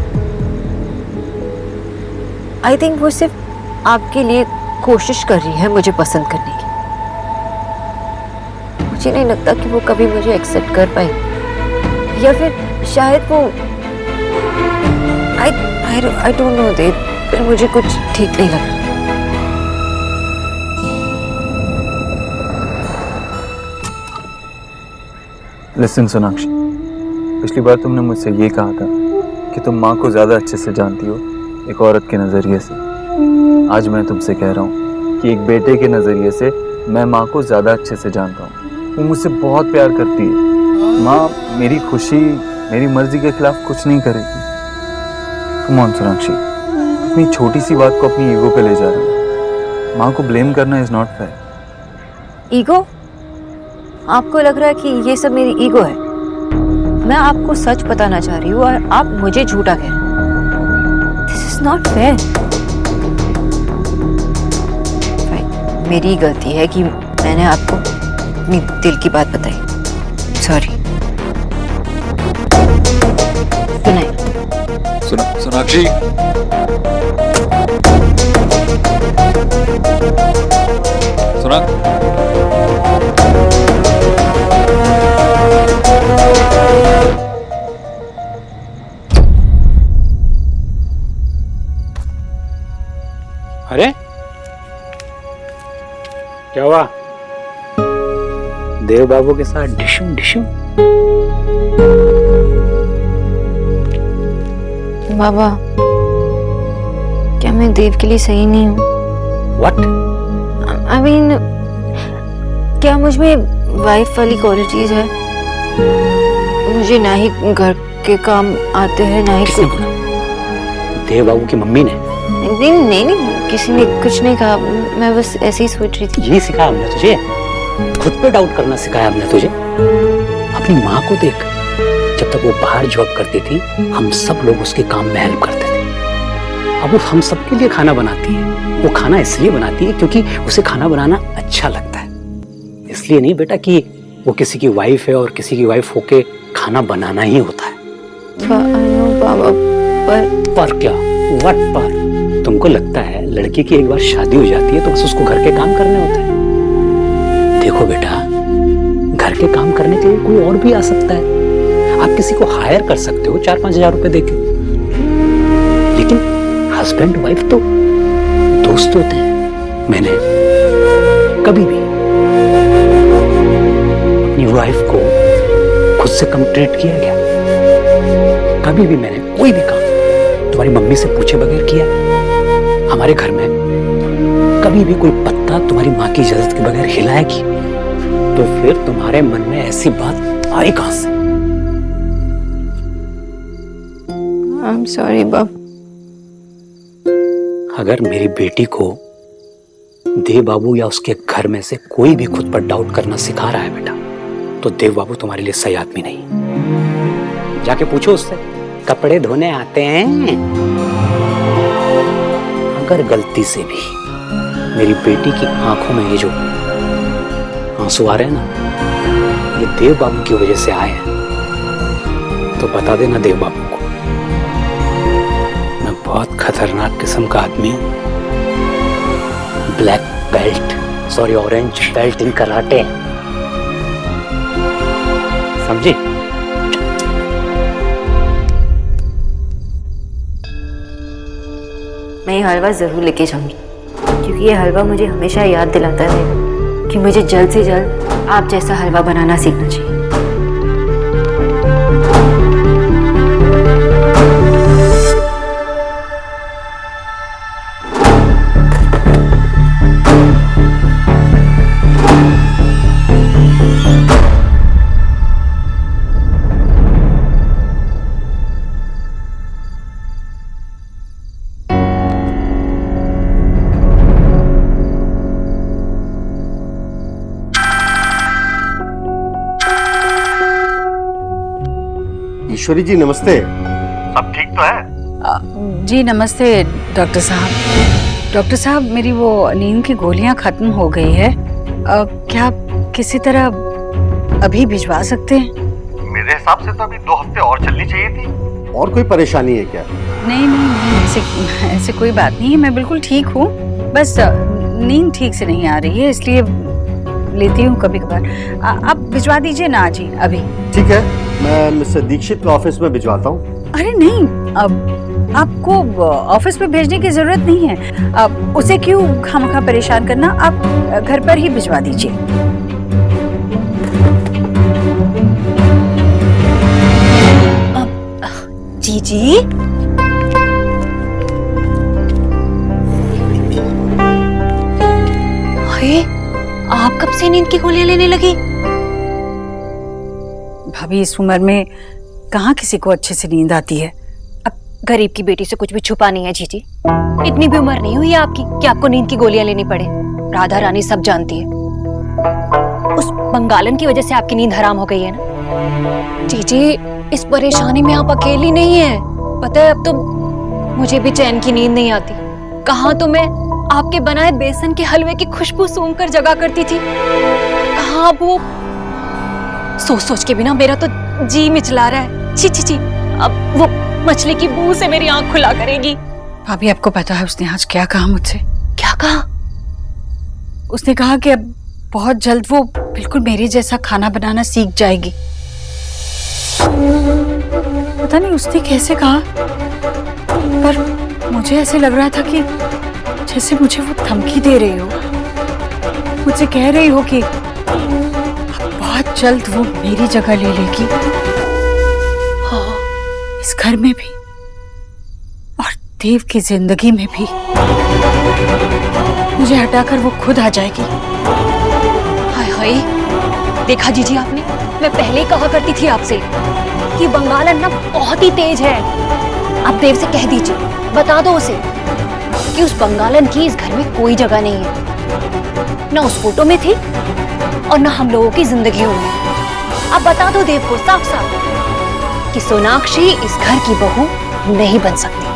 आई थिंक वो सिर्फ आपके लिए कोशिश कर रही है मुझे पसंद करने की। मुझे नहीं लगता कि वो कभी मुझे एक्सेप्ट कर पाएगी, या फिर शायद वो आई डोंट नो देव, पर मुझे कुछ ठीक नहीं लग रहा। लिसन सोनाक्षी, पिछली बार तुमने मुझसे ये कहा था कि तुम माँ को ज्यादा अच्छे से जानती हो एक औरत के नजरिए से। आज मैं तुमसे कह रहा हूँ कि एक बेटे के नजरिए से मैं माँ को ज्यादा अच्छे से जानता हूँ। वो मुझसे बहुत प्यार करती है। माँ मेरी खुशी, मेरी मर्जी के खिलाफ कुछ नहीं करेगी। कम ऑन सोनाक्षी, इतनी छोटी सी बात को अपनी ईगो पे ले जा रही है। माँ को ब्लेम करना इज नॉट फेयर। ईगो? आपको लग रहा है कि ये सब मेरी ईगो है? मैं आपको सच बताना चाह रही हूँ और आप मुझे झूठा कह रहे हैं। This is not fair. मेरी गलती है कि मैंने आपको अपनी दिल की बात बताई। सॉरी। Good night. सोनाक्षी, अरे क्या हुआ? देव बाबू के साथ डिशुम डिशुम? बाबा, क्या मैं देव के लिए सही नहीं हूँ? व्हाट? आई मीन, क्या मुझ में वाइफ वाली क्वालिटीज है? मुझे ना ही घर के काम आते हैं, ना ही किसने बोला? देव बाबू की मम्मी ने? नहीं नहीं नहीं, किसी ने कुछ नहीं कहा। मैं बस ऐसे ही सोच रही थी। ये सिखाया हमने तुझे? खुद पे डाउट करना सिखाया हमने तुझे? अपनी माँ को देख, जब तक वो बाहर जॉब करती थी हम सब लोग उसके काम में हेल्प करते थे। अब वो हम सबके लिए खाना बनाती है। वो खाना इसलिए बनाती है क्योंकि उसे खाना बनाना अच्छा लगता है। इसलिए नहीं बेटा कि वो किसी की वाइफ है और किसी की वाइफ होके खाना बनाना ही होता है। बाबा, पर क्या? व्हाट पर? तुमको लगता है लड़की की एक बार शादी हो जाती है तो बस उसको घर के काम करने होते हैं? देखो बेटा, घर के काम करने के लिए कोई और भी आ सकता है। आप किसी को हायर कर सकते हो 4-5 हजार रुपए देके, लेकिन हस्बैंड वाइफ तो दोस्त होते हैं। मैंने कभी भी अपनी वाइफ को खुद से कम ट्रीट किया क्या? कभी भी मैंने कोई भी काम तुम्हारी मम्मी से पूछे बगैर किया? हमारे घर में कभी भी कोई पत्ता तुम्हारी माँ की इजाजत के बगैर हिलाया कि? तो फिर तुम्हारे मन में ऐसी बात आई कहां से? आई एम सॉरी बाब। अगर मेरी बेटी को देव बाबू या उसके घर में से कोई भी खुद पर डाउट करना सिखा रहा है बेटा, तो देव बाबू तुम्हारे लिए सही आदमी नहीं। जाके पूछो उससे कपड़े धोने आते हैं। अगर गलती से भी मेरी बेटी की आंखों में ये जो आंसू आ रहे हैं ना, ये देव बाबू की वजह से आए हैं, तो बता देना देव बाबू को, मैं बहुत खतरनाक किस्म का आदमी हूं। Black belt, sorry orange belt in karate, समझी? मैं ये हलवा ज़रूर लेके जाऊंगी, क्योंकि ये हलवा मुझे हमेशा याद दिलाता है कि मुझे जल्द से जल्द आप जैसा हलवा बनाना सीखना चाहिए। ईश्वरी जी नमस्ते। सब ठीक तो है? जी नमस्ते डॉक्टर साहब। डॉक्टर साहब, मेरी वो नींद की गोलियां खत्म हो गई है। क्या आप किसी तरह अभी भिजवा सकते हैं? मेरे हिसाब से तो अभी 2 हफ्ते और चलनी चाहिए थी। और कोई परेशानी है क्या? नहीं, ऐसे कोई बात नहीं है, मैं बिल्कुल ठीक हूँ। बस नींद ठीक से नहीं आ रही है, इसलिए लेती हूँ कभी कभार। आप भिजवा दीजिए ना जी अभी। ठीक है, मैं मिस्टर दीक्षित के ऑफिस में भिजवाता हूँ। अरे नहीं, अब आपको ऑफिस में भेजने की जरूरत नहीं है। अब उसे क्यों खामखा परेशान करना, आप घर पर ही भिजवा दीजिए। जीजी, अरे आप कब से नींद की गोलियां लेने लगी? भाभी, इस उम्र में कहाँ किसी को अच्छे से नींद आती है। अब गरीब की बेटी से कुछ भी छुपा नहीं है जीजी। इतनी भी उम्र नहीं हुई है आपकी कि आपको नींद की गोलियां लेनी पड़े। राधा रानी सब जानती है। उस बंगालन की वजह से आपकी नींद हराम हो गई है ना। जीजी, इस परेशानी में आप अकेली नहीं है। पता है, अब तो मुझे भी चैन की नींद नहीं आती। कहाँ तो मैं आपके बनाए बेसन के हलवे की खुशबू सूंघ कर जगा करती थी, कहाँ वो सोच सोच के बिना मेरा तो जी मिचला रहा है। छी छी छी, अब वो मछली की बू से मेरी आंख खुला करेगी। भाभी, आपको पता है उसने आज क्या कहा मुझसे? क्या कहा? उसने कहा कि अब बहुत जल्द वो बिल्कुल मेरे जैसा खाना बनाना सीख जाएगी। पता नहीं उसने कैसे कहा, पर मुझे ऐसे लग रहा था कि जैसे मुझे वो धमकी दे रही हो, मुझसे कह रही हो कि बहुत जल्द वो मेरी जगह ले लेगी। हाँ, इस घर में भी और देव की जिंदगी में भी। मुझे हटाकर वो खुद आ जाएगी। हाय हाय, देखा जीजी आपने, मैं पहले ही कहा करती थी आपसे कि बंगालन ना बहुत ही तेज है। आप देव से कह दीजिए, बता दो उसे कि उस बंगालन की इस घर में कोई जगह नहीं है, ना उस फोटो में थी और ना हम लोगों की जिंदगियों में। आप बता दो देव को साफ साफ कि सोनाक्षी इस घर की बहू नहीं बन सकती।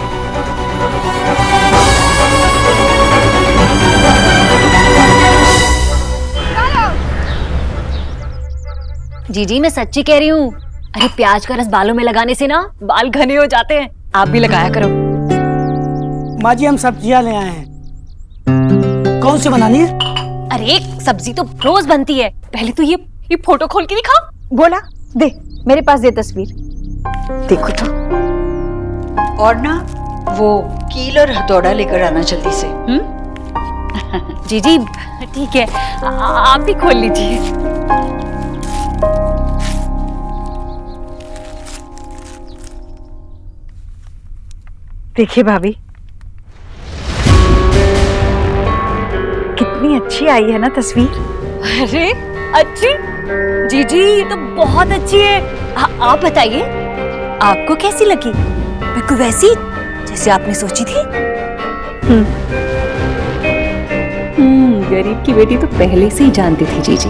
जीजी, मैं सच्ची कह रही हूँ। अरे प्याज का रस बालों में लगाने से ना बाल घने हो जाते हैं। आप भी लगाया करो। माँ जी, हम सब्जियां ले आए हैं। कौन सी बनानी है? अरे सब्जी तो रोज बनती है, पहले तो ये फोटो खोल के दिखा। बोला दे, मेरे पास दे तस्वीर, देखो तो। और ना वो कील और हथौड़ा लेकर आना जल्दी से। जीजी ठीक है, आप भी खोल लीजिए। देखिए भाभी, कितनी अच्छी आई है ना तस्वीर। अरे अच्छी जीजी, ये तो बहुत अच्छी है। आप बताइए, आपको कैसी लगी? बिल्कुल वैसी जैसे आपने सोची थी। गरीब की बेटी तो पहले से ही जानती थी जीजी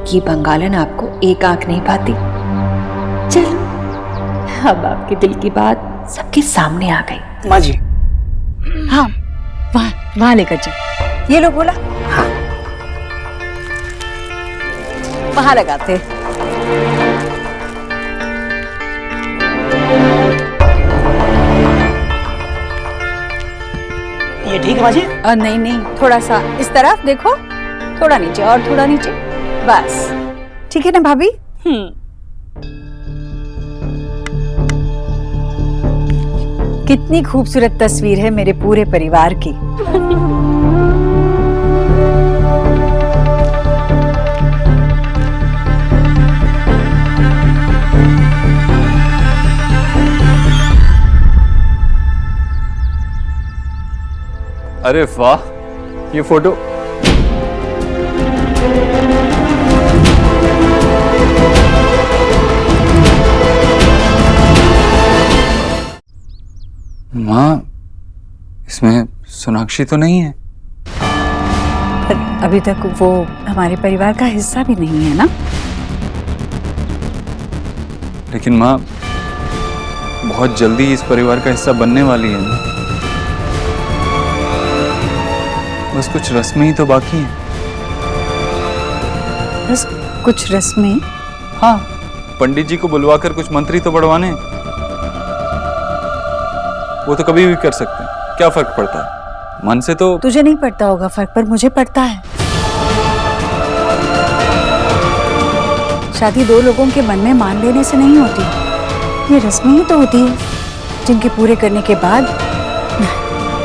कि बंगालन आपको एक आंख नहीं पाती। चलो अब आपके दिल की बात सबके सामने आ गई। माँ जी, हाँ, वहाँ लेकर चल। ये लो बोला। हाँ, वहाँ लगाते। ये ठीक है माँ जी? नहीं नहीं, थोड़ा सा इस तरफ देखो, थोड़ा नीचे और थोड़ा नीचे, बस ठीक है ना भाभी? कितनी खूबसूरत तस्वीर है मेरे पूरे परिवार की। अरे वाह, ये फोटो माँ, इसमें सोनाक्षी तो नहीं है? पर अभी तक वो हमारे परिवार का हिस्सा भी नहीं है ना। लेकिन माँ, बहुत जल्दी इस परिवार का हिस्सा बनने वाली है ना। बस कुछ रस्में ही तो बाकी हैं। बस कुछ रस्में? हाँ, पंडित जी को बुलवाकर कुछ मंत्री तो बढ़वाने हैं। वो तो कभी भी कर सकते हैं, क्या फर्क पड़ता है? मन से तो तुझे नहीं पड़ता होगा फर्क, पर मुझे पड़ता है। शादी दो लोगों के मन में मान लेने से नहीं होती, ये रस्में ही तो होती है जिनके पूरे करने के बाद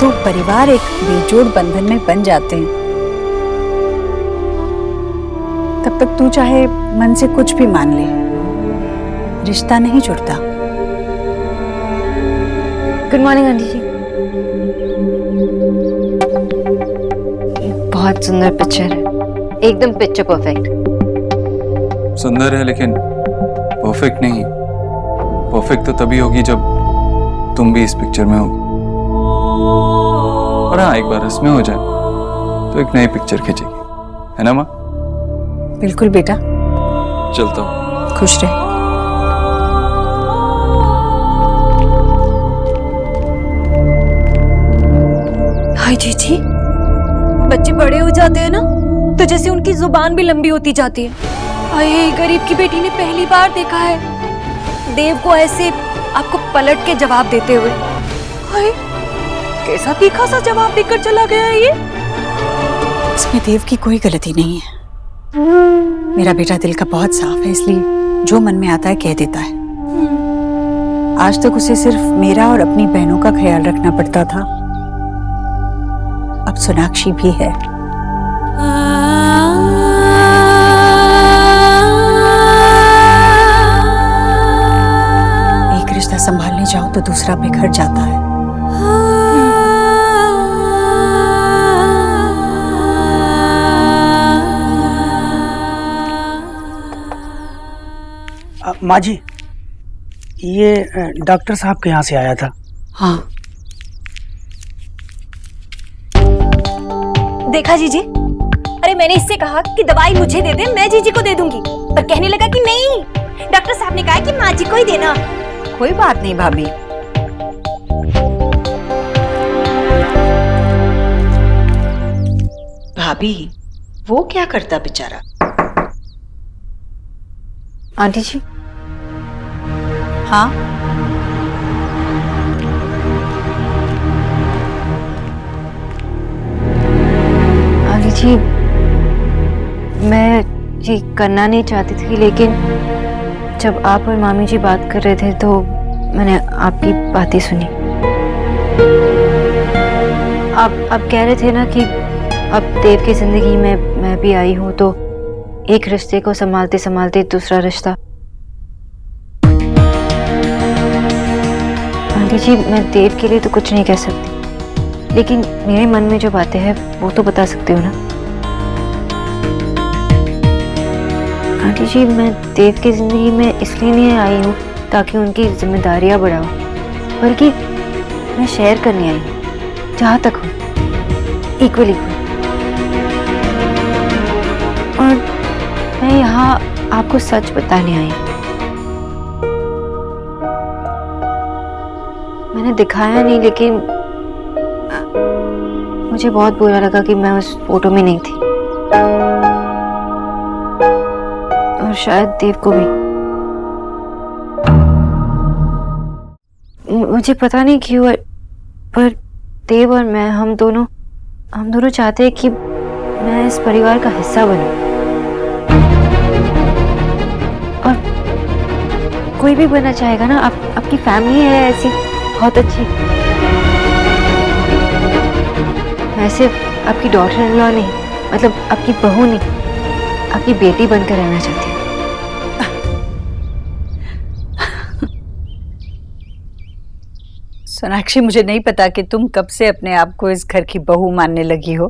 तो परिवार एक बेजोड़ बंधन में बन जाते हैं। तब तक तू चाहे मन से कुछ भी मान ले, रिश्ता नहीं जुड़ता। गुड मॉर्निंग आंटी जी। बहुत सुंदर पिक्चर है, एकदम पिक्चर परफेक्ट। सुंदर है लेकिन परफेक्ट नहीं। परफेक्ट तो तभी होगी जब तुम भी इस पिक्चर में होगी। और हाँ, एक बार रस्में हो जाए तो एक नई पिक्चर खींचेगी, है ना माँ? बिल्कुल बेटा, चलता हूँ। खुश रहे। हाय जीजी, बच्चे बड़े हो जाते हैं ना तो जैसे उनकी जुबान भी लंबी होती जाती है। हाय, गरीब की बेटी ने पहली बार देखा है देव को ऐसे आपको पलट के जवाब देते हुए। हाय, कैसा तीखा सा जवाब देकर चला गया है ये। इसमें देव की कोई गलती नहीं है। मेरा बेटा दिल का बहुत साफ है, इसलिए जो मन में आता है कह देता है। आज तक उसे सिर्फ मेरा और अपनी बहनों का ख्याल रखना पड़ता था, अब सोनाक्षी भी है। एक रिश्ता संभालने जाओ तो दूसरा बिखर जाता है। माँ जी, ये डॉक्टर साहब के यहाँ से आया था। हाँ, देखा जीजी, अरे मैंने इससे कहा कि दवाई मुझे दे दे, मैं जीजी को दे दूंगी, पर कहने लगा कि नहीं, डॉक्टर साहब ने कहा कि माँ जी को ही देना। कोई बात नहीं भाभी, भाभी वो क्या करता बेचारा। आंटी जी। हाँ, आंटी जी, मैं ये करना नहीं चाहती थी, लेकिन जब आप और मामी जी बात कर रहे थे तो मैंने आपकी बातें सुनी। आप कह रहे थे ना कि अब देव की जिंदगी में मैं भी आई हूँ, तो एक रिश्ते को संभालते संभालते दूसरा रिश्ता। आंटी जी, मैं देव के लिए तो कुछ नहीं कह सकती, लेकिन मेरे मन में जो बातें हैं वो तो बता सकती हूँ ना। आंटी जी, मैं देव की जिंदगी में इसलिए नहीं आई हूँ ताकि उनकी जिम्मेदारियां बढ़ाऊं, बल्कि मैं शेयर करने आई हूँ, जहाँ तक हो, इक्वल। और मैं यहाँ आपको सच बताने आई हूँ। मैंने दिखाया नहीं, लेकिन मुझे बहुत बुरा लगा कि मैं उस फोटो में नहीं थी, और शायद देव को भी। मुझे पता नहीं क्यों, पर देव और मैं हम दोनों चाहते हैं कि मैं इस परिवार का हिस्सा बनूं, और कोई भी बनना चाहेगा ना। आपकी फैमिली है ऐसी बहुत अच्छी। मैं सिर्फ आपकी डॉटर इन लॉ नहीं, मतलब आपकी बहू नहीं, आपकी बेटी बनकर रहना चाहती हूँ। सोनाक्षी, मुझे नहीं पता कि तुम कब से अपने आप को इस घर की बहू मानने लगी हो।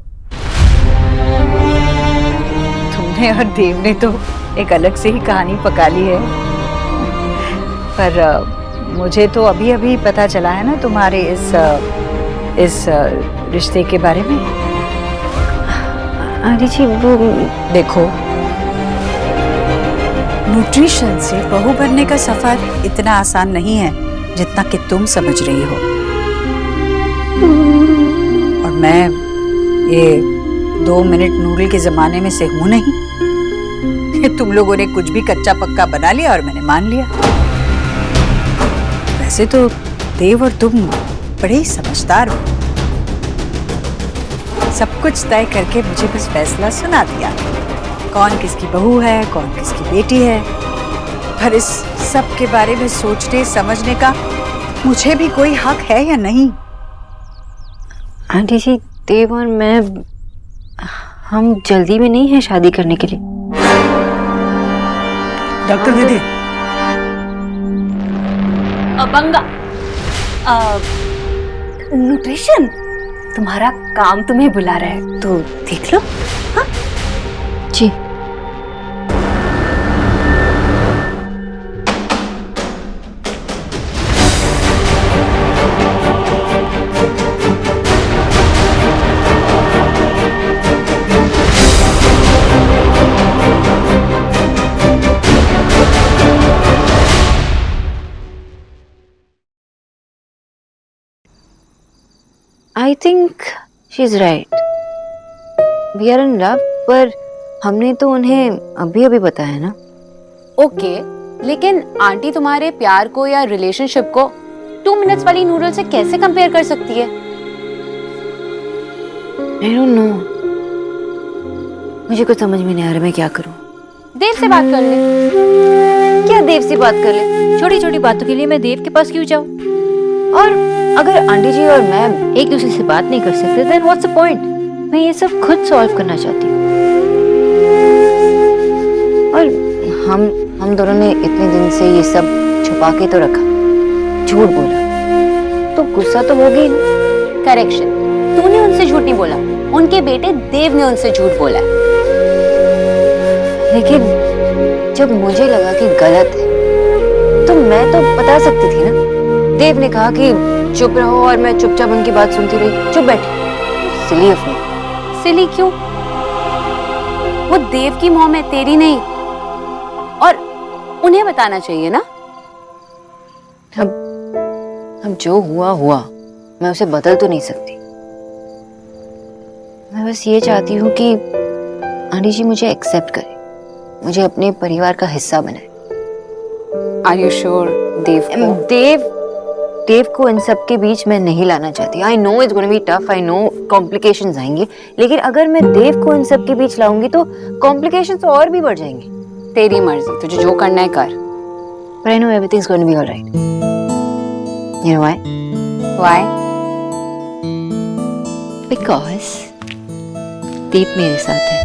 तुमने और देव ने तो एक अलग से ही कहानी पका ली है, पर मुझे तो अभी अभी पता चला है ना तुम्हारे इस रिश्ते के बारे में। आंटी जी, वो देखो, न्यूट्रिशन से बहू बनने का सफर इतना आसान नहीं है जितना कि तुम समझ रही हो। और मैं ये 2 मिनट नूडल के जमाने में से हूं नहीं कि तुम लोगों ने कुछ भी कच्चा पक्का बना लिया और मैंने मान लिया। वैसे तो देव और तुम बड़े ही समझदार हो। सब कुछ तय करके मुझे बस फैसला सुना दिया, कौन किसकी बहू है, कौन किसकी बेटी है। पर इस सब के बारे में सोचने समझने का मुझे भी कोई हक है या नहीं? आंटी जी, देव और मैं हम जल्दी में नहीं है शादी करने के लिए। डॉक्टर दीदी, बंगा न्यूट्रिशन, तुम्हारा काम तुम्हें बुला रहा है, तो देख लो। हाँ जी। I think she's right. We are in love, पर हमने तो उन्हें अभी अभी बताया ना। ओके, लेकिन आंटी तुम्हारे प्यार को या रिलेशनशिप को 2 मिनट्स वाली नूडल से कैसे कंपेयर कर सकती है? I don't know. मुझे कुछ समझ में नहीं आ रहा मैं क्या करूं। देव से बात कर ले। क्या देव से बात कर ले? छोटी छोटी बातों के लिए मैं देव के पास क्यों जाऊं? और अगर आंटी जी और मैं एक दूसरे से बात नहीं कर सकते, then what's the point? मैं ये सब खुद सॉल्व करना चाहती हूँ। और हम दोनों ने इतने दिन से ये सब छुपा के तो रखा, झूठ बोला, तो गुस्सा तो होगी ही ना। करेक्शन, तूने उनसे झूठ नहीं बोला, उनके बेटे देव ने उनसे झूठ बोला। लेकिन जब मुझे लगा कि गलत है, तो मैं तो बता सकती थी ना। देव ने कहा कि चुप रहो, और मैं चुपचाप उनकी बात सुनती रही, चुप बैठी। सिली ऑफ मी। सिली क्यों? वो देव की मॉम है, तेरी नहीं। और उन्हें बताना चाहिए ना। अब जो हुआ हुआ, मैं उसे बदल तो नहीं सकती। मैं बस ये चाहती हूँ कि आंटी जी मुझे एक्सेप्ट करे, मुझे अपने परिवार का हिस्सा बनाए। Are you sure? देव को इन सब के बीच मैं नहीं लाना चाहती। I know it's gonna be tough, I know complications आएंगे, लेकिन अगर मैं देव को इन सब के बीच लाऊंगी तो कॉम्प्लिकेशंस और भी बढ़ जाएंगे। तेरी मर्जी, तुझे जो करना है कर। But I know everything's going to be all right. You know why? Why? Because देव मेरे साथ है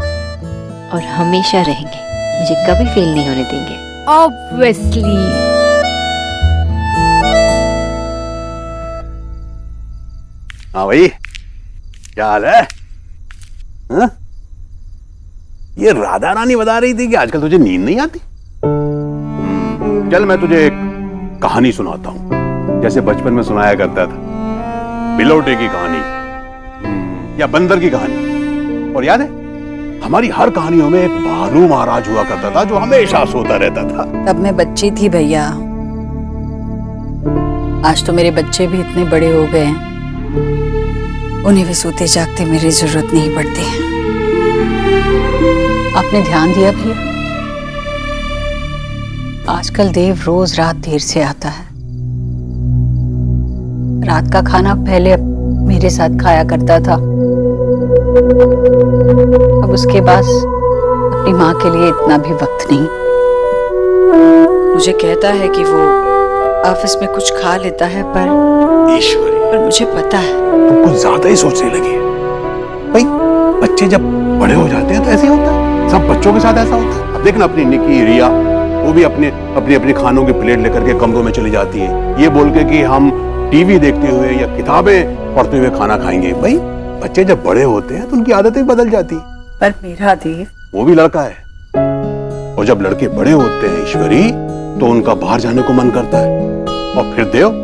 और हमेशा रहेंगे, मुझे कभी फेल नहीं होने देंगे। Obviously. हाँ भाई, क्या हाल है? हाँ? ये राधा रानी बता रही थी कि आजकल तुझे नींद नहीं आती। चल मैं तुझे एक कहानी सुनाता हूँ, जैसे बचपन में सुनाया करता था, बिलौटे की कहानी या बंदर की कहानी। और याद है, हमारी हर कहानियों में एक भालू महाराज हुआ करता था जो हमेशा सोता रहता था। तब मैं बच्ची थी भैया, आज तो मेरे बच्चे भी इतने बड़े हो गए हैं, उन्हें भी सोते जागते मेरी जरूरत नहीं पड़ती। आपने ध्यान दिया भैया, आजकल देव रोज रात देर से आता है। रात का खाना पहले मेरे साथ खाया करता था, अब उसके पास अपनी माँ के लिए इतना भी वक्त नहीं। मुझे कहता है कि वो ऑफिस में कुछ खा लेता है, पर मुझे पता है तुम कुछ ज्यादा ही सोचने लगी है। भाई बच्चे जब बड़े हो जाते हैं तो ऐसे ही होता है, सब बच्चों के साथ ऐसा होता है। अब देखना अपनी निकी, रिया, वो भी अपने अपनी खानों की प्लेट लेकर के कमरों में चली जाती है, ये बोल के कि हम टीवी देखते हुए या किताबें पढ़ते हुए खाना खाएंगे। भाई बच्चे जब बड़े होते हैं तो उनकी आदतें बदल जाती। पर मेरा देव, वो भी लड़का है, और जब लड़के बड़े होते हैं ईश्वरी, तो उनका बाहर जाने को मन करता है। और फिर देव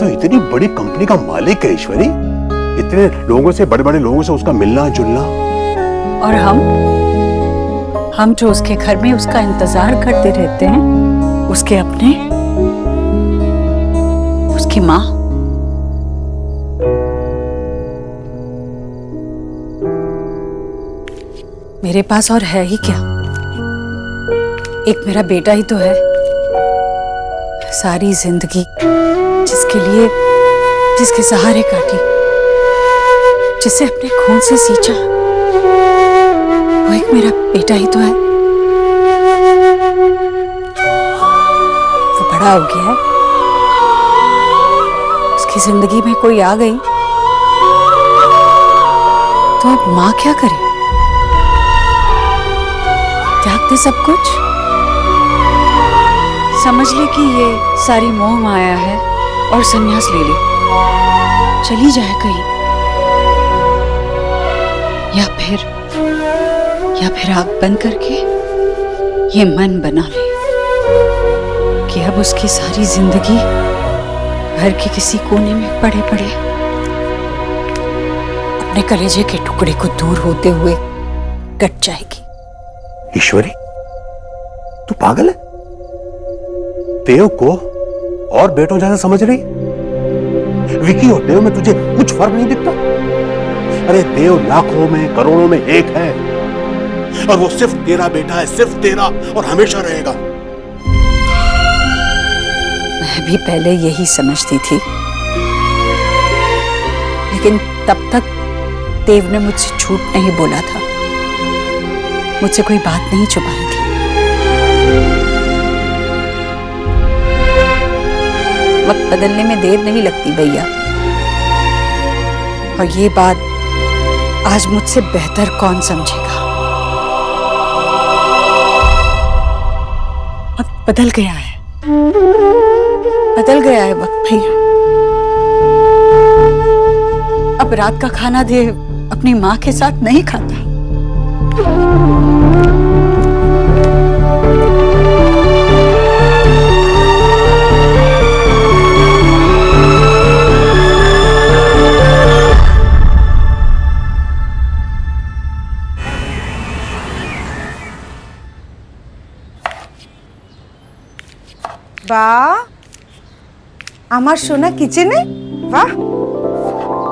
तो इतनी बड़ी कंपनी का मालिक है ईश्वरी, इतने लोगों से, बड़े बड़े लोगों से उसका मिलना जुलना। और हम जो उसके घर में उसका इंतजार करते रहते हैं, उसके अपने, उसकी माँ। मेरे पास और है ही क्या, एक मेरा बेटा ही तो है। सारी जिंदगी जिसके लिए, जिसके सहारे काटी, जिसे अपने खून से सींचा, वो एक मेरा बेटा ही तो है। वो बड़ा हो गया है, उसकी जिंदगी में कोई आ गई तो अब माँ क्या करे? त्याग दे सब कुछ? समझ ले कि ये सारी मोह माया है और संन्यास ले ले, चली जाए कहीं, या फिर आग बंद करके ये मन बना ले कि अब उसकी सारी जिंदगी घर के किसी कोने में पड़े पड़े अपने कलेजे के टुकड़े को दूर होते हुए कट जाएगी। ईश्वरी तू पागल है? देव को और बेटों जैसा समझ रही? विकी और देव में तुझे कुछ फर्क नहीं दिखता? अरे देव लाखों में, करोड़ों में एक है, और वो सिर्फ तेरा बेटा है, सिर्फ तेरा, और हमेशा रहेगा। मैं भी पहले यही समझती थी, लेकिन तब तक देव ने मुझसे झूठ नहीं बोला था, मुझसे कोई बात नहीं छुपाई थी। वक्त बदलने में देर नहीं लगती भैया, और ये बात आज मुझसे बेहतर कौन समझेगा। वक्त बदल गया है, बदल गया है वक्त भैया। अब रात का खाना देव अपनी माँ के साथ नहीं खाता। বাহ, আমার সোনা किचन है, वाह।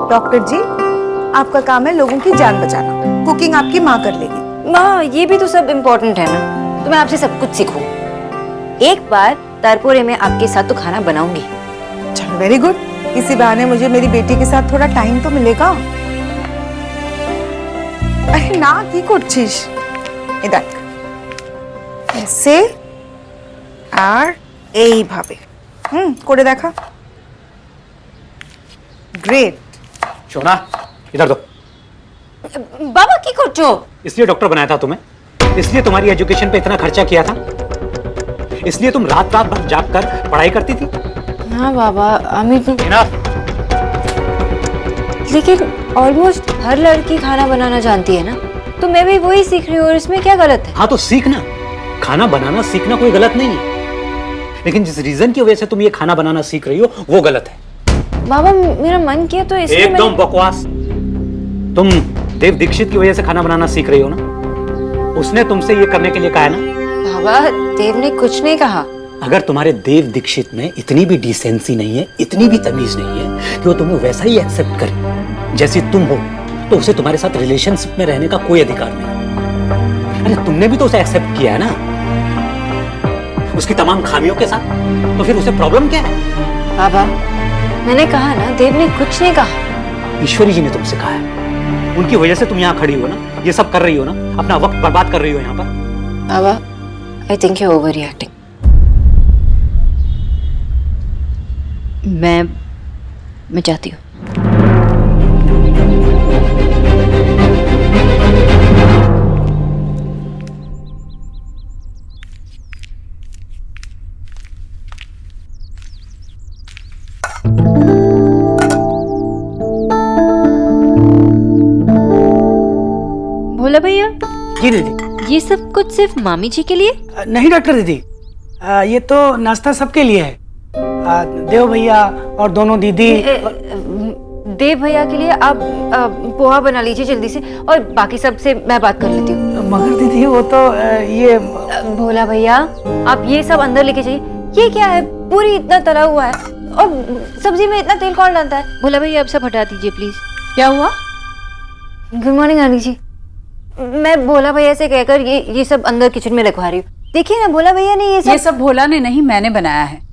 डॉक्टर जी, आपका काम है लोगों की जान बचाना, कुकिंग आपकी माँ कर लेगी। माँ ये भी तो सब इम्पोर्टेंट है ना, तो मैं आपसे सब कुछ सीखूं। एक बार तारपुरे में आपके साथ तो खाना बनाऊंगी। चलो वेरी गुड, इसी बहाने मुझे मेरी बेटी के साथ थोड़ा टाइम तो मिलेगा। अरे ना की করছিস, এই দেখ ऐसे আর এইভাবে করে দেখা। ग्रेट। शोना इधर दो। बाबा की করছো? इसलिए डॉक्टर बनाया था तुम्हें, इसलिए तुम्हारी एजुकेशन पे इतना खर्चा किया था, इसलिए तुम रात रात भर जाग कर पढ़ाई करती थी। हाँ बाबा, अमी तो Enough। लेकिन ऑलमोस्ट हर लड़की खाना बनाना जानती है ना, तो मैं भी वही सीख रही हूँ, और इसमें क्या गलत है? हाँ तो सीखना, खाना बनाना सीखना कोई गलत नहीं है, लेकिन जिस रीजन की वजह से तुम ये खाना बनाना सीख रही हो वो गलत है। बाबा मेरा मन किया तो इसलिए एकदम बकवास। तुम देव दीक्षित की वजह से खाना बनाना सीख रही हो ना, उसने तुमसे ये करने के लिए कहा है ना। बाबा देव ने कुछ नहीं कहा, अगर तुम्हारे देव दीक्षित में इतनी भी डिसेंसी नहीं है, इतनी भी तमीज नहीं है कि वो तुम्हें वैसा ही एक्सेप्ट करे जैसी तुम हो, तो उसे तुम्हारे साथ रिलेशनशिप में रहने का कोई अधिकार नहीं। अरे तुमने भी तो उसे एक्सेप्ट किया है ना, उसकी तमाम खामियों के साथ, तो फिर उसे प्रॉब्लम क्या है? बाबा, मैंने कहा ना, देव ने कुछ नहीं कहा। ईश्वरी जी ने तुमसे कहा है, उनकी वजह से तुम यहाँ खड़ी हो ना, ये सब कर रही हो ना, अपना वक्त बर्बाद कर रही हो यहाँ पर। बाबा, I think you overreacting. मैं चाहती हूँ। भोला भैया। जी दीदी। ये सब कुछ सिर्फ मामी जी के लिए? नहीं डॉक्टर दीदी, ये तो नाश्ता सबके लिए है। देव भैया और दोनों दीदी। देव भैया के लिए आप पोहा बना लीजिए जल्दी से, और बाकी सब से मैं बात कर लेती हूँ। मगर दीदी वो तो ये भोला भैया, आप ये सब अंदर लेके जाइए। ये क्या है, पूरी इतना तला हुआ है और सब्जी में इतना तेल कौन डालता है? भोला भैया, आप सब हटा दीजिए प्लीज। क्या हुआ? गुड मॉर्निंग आनी जी। मैं भोला भैया से कहकर ये सब अंदर किचन में रखवा रही हूँ। देखिए ना, भोला भैया ने ये सब भोला ने नहीं, मैंने बनाया है।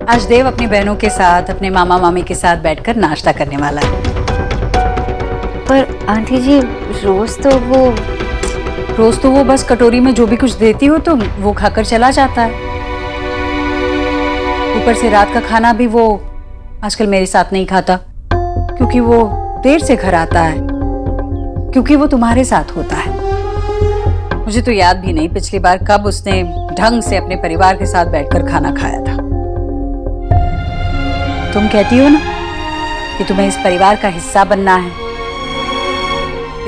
आज देव अपनी बहनों के साथ, अपने मामा मामी के साथ बैठकर नाश्ता करने वाला है। पर आंटी जी, रोज तो वो बस कटोरी में जो भी कुछ देती हो तो वो खाकर चला जाता है। ऊपर से रात का खाना भी वो आजकल मेरे साथ नहीं खाता, क्योंकि वो देर से घर आता है, क्योंकि वो तुम्हारे साथ होता है। मुझे तो याद भी नहीं पिछली बार कब उसने ढंग से अपने परिवार के साथ बैठकर खाना खाया था। तुम कहती हो ना कि तुम्हें इस परिवार का हिस्सा बनना है,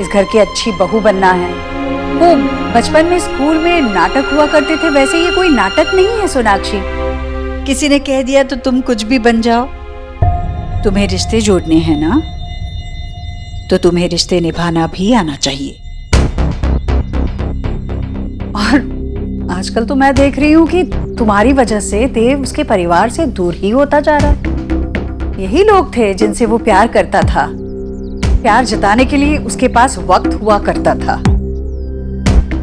इस घर की अच्छी बहू बनना है। वो बचपन में स्कूल में नाटक हुआ करते थे, वैसे ये कोई नाटक नहीं है सोनाक्षी। किसी ने कह दिया तो तुम कुछ भी बन जाओ। तुम्हें रिश्ते जोड़ने हैं ना, तो तुम्हें रिश्ते निभाना भी आना चाहिए। और आजकल तो मैं देख रही हूँ कि तुम्हारी वजह से देव उसके परिवार से दूर ही होता जा रहा है। यही लोग थे जिनसे वो प्यार करता था, प्यार जताने के लिए उसके पास वक्त हुआ करता था।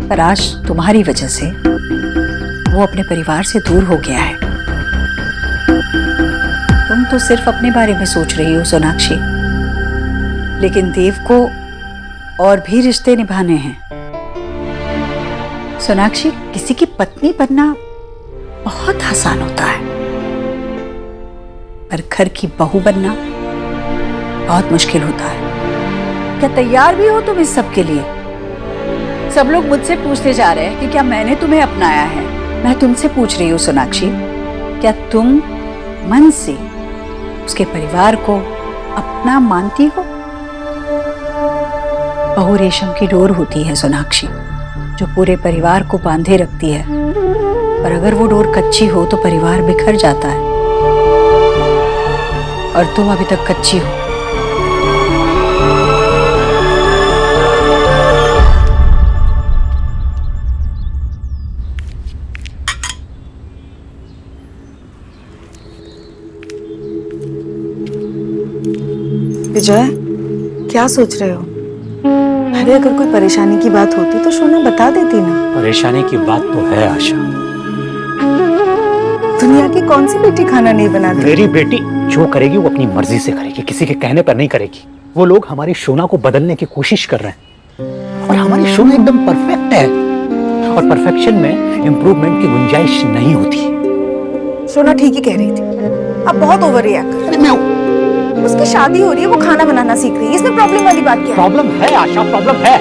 पर आज तुम्हारी वजह से वो अपने परिवार से दूर हो गया है। तुम तो सिर्फ अपने बारे में सोच रही हो सोनाक्षी, लेकिन देव को और भी रिश्ते निभाने हैं। सोनाक्षी, किसी की पत्नी बनना बहुत आसान होता है, पर घर की बहू बनना बहुत मुश्किल होता है। क्या तैयार भी हो तुम इस सब के लिए? सब लोग मुझसे पूछते जा रहे हैं कि क्या मैंने तुम्हें अपनाया है। मैं तुमसे पूछ रही हूँ सोनाक्षी, क्या तुम मन से उसके परिवार को अपना मानती हो? बहू रेशम की डोर होती है सोनाक्षी, जो पूरे परिवार को बांधे रखती है। पर अगर वो डोर कच्ची हो तो परिवार बिखर जाता है, और तुम अभी तक कच्ची हो। विजय, क्या सोच रहे हो? अरे अगर कोई परेशानी की बात होती तो शोना बता देती ना। परेशानी की बात तो है आशा। दुनिया की कौन सी बेटी खाना नहीं बनाती? मेरी बेटी जो करेगी वो अपनी मर्जी से करेगी, किसी के कहने पर नहीं करेगी। वो लोग हमारी शोना को बदलने की कोशिश कर रहे हैं, और हमारी शोना एकदम परफेक्ट है, और परफेक्शन में इम्प्रूवमेंट की गुंजाइश नहीं होती। शोना ठीक ही कह रही थी, अब बहुत ओवर रिएक्ट कर रही है। उसकी शादी हो रही है, वो खाना बनाना सीख रही है, इसमें प्रॉब्लम वाली बात क्या है? प्रॉब्लम है आशा, प्रॉब्लम है।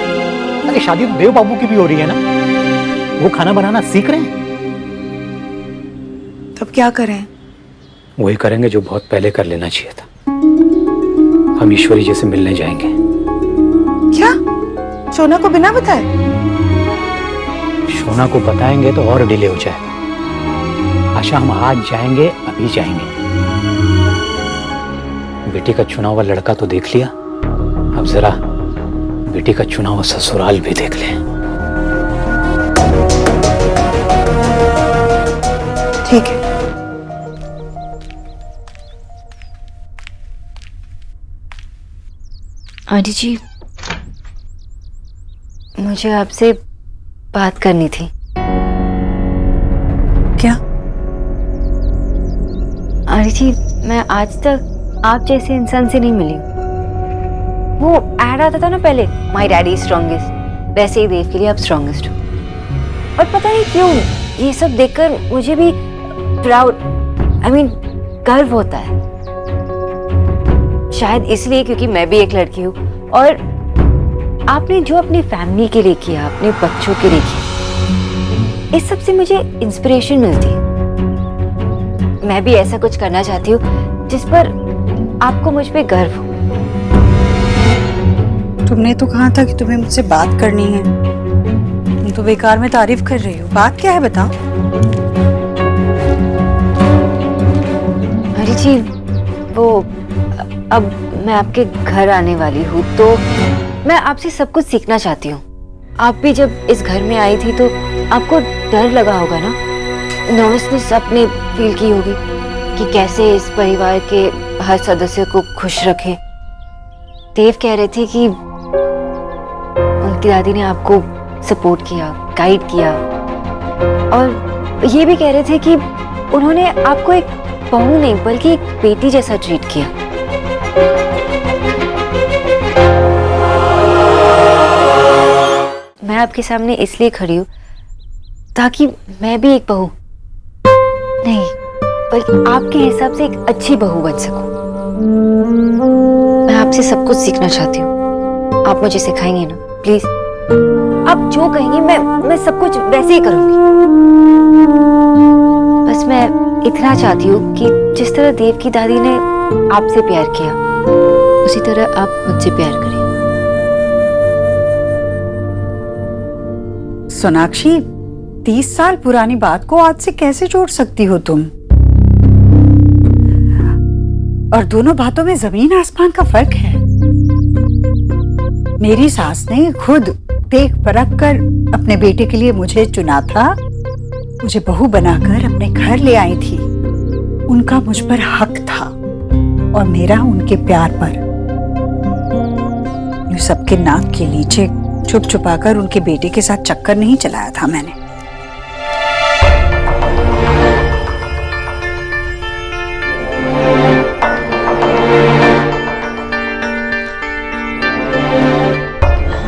अरे शादी तो देव बाबू की भी हो रही है ना, वो खाना बनाना सीख रहे हैं। तब क्या करें? वही करेंगे जो बहुत पहले कर लेना चाहिए था। हम ईश्वरी जी से मिलने जाएंगे। क्या? शोना को बिना बताए? शोना को बताएंगे तो और डिले हो जाएगा। आशा, हम आज जाएंगे, अभी जाएंगे। बेटी का चुना हुआ लड़का तो देख लिया, अब जरा बेटी का चुना हुआ ससुराल भी देख लें। ठीक है। आंटी जी, मुझे आपसे बात करनी थी। क्या? आंटी जी, मैं आज तक आप जैसे इंसान से नहीं मिली। वो ऐड आता था ना पहले, माई डैडी स्ट्रॉन्गेस्ट, वैसे ही देव के लिए आप स्ट्रॉन्गेस्ट हो। और पता नहीं क्यों ये सब देखकर मुझे भी प्राउड, गर्व होता है। शायद इसलिए क्योंकि मैं भी एक लड़की हूँ, और आपने जो अपनी फैमिली के लिए किया, अपने बच्चों के लिए किया, इस सब से मुझे इंस्पिरेशन मिलती है। मैं भी ऐसा कुछ करना चाहती हूँ जिस पर आपको मुझ पे गर्व हो। तुमने तो कहा था कि तुम्हें मुझसे बात करनी है, तुम तो बेकार में तारीफ कर रही हो। बात क्या है बताओ? अरे जी, वो अब मैं आपके घर आने वाली हूँ, तो मैं आपसे सब कुछ सीखना चाहती हूँ। आप भी जब इस घर में आई थी तो आपको डर लगा होगा ना, नर्वसनेस आपने फील की होगी कि कैसे इस परिवार के हर सदस्य को खुश रखें। देव कह रहे थे कि उनकी दादी ने आपको सपोर्ट किया, गाइड किया, और ये भी कह रहे थे कि उन्होंने आपको एक बहू नहीं बल्कि एक बेटी जैसा ट्रीट किया। मैं आपके सामने इसलिए खड़ी हूँ ताकि मैं भी एक बहू नहीं बल्कि आपके हिसाब से एक अच्छी बहू बन सकूं। मैं आपसे सब कुछ सीखना चाहती हूँ। आप मुझे सिखाएंगे ना प्लीज? आप जो कहेंगे मैं सब कुछ वैसे ही करूंगी। बस मैं इतना चाहती हूँ कि जिस तरह देव की दादी ने आपसे प्यार किया, उसी तरह आप मुझसे प्यार करें। सोनाक्षी, 30 साल पुरानी बात को आज से कैसे जोड़ सकती हो तुम? और दोनों बातों में जमीन आसमान का फर्क है। मेरी सास ने खुद देख परख कर अपने बेटे के लिए मुझे चुना था, मुझे बहू बनाकर अपने घर ले आई थी। उनका मुझ पर हक था और मेरा उनके प्यार पर। यूं सबके नाक के नीचे छुप छुपाकर उनके बेटे के साथ चक्कर नहीं चलाया था मैंने।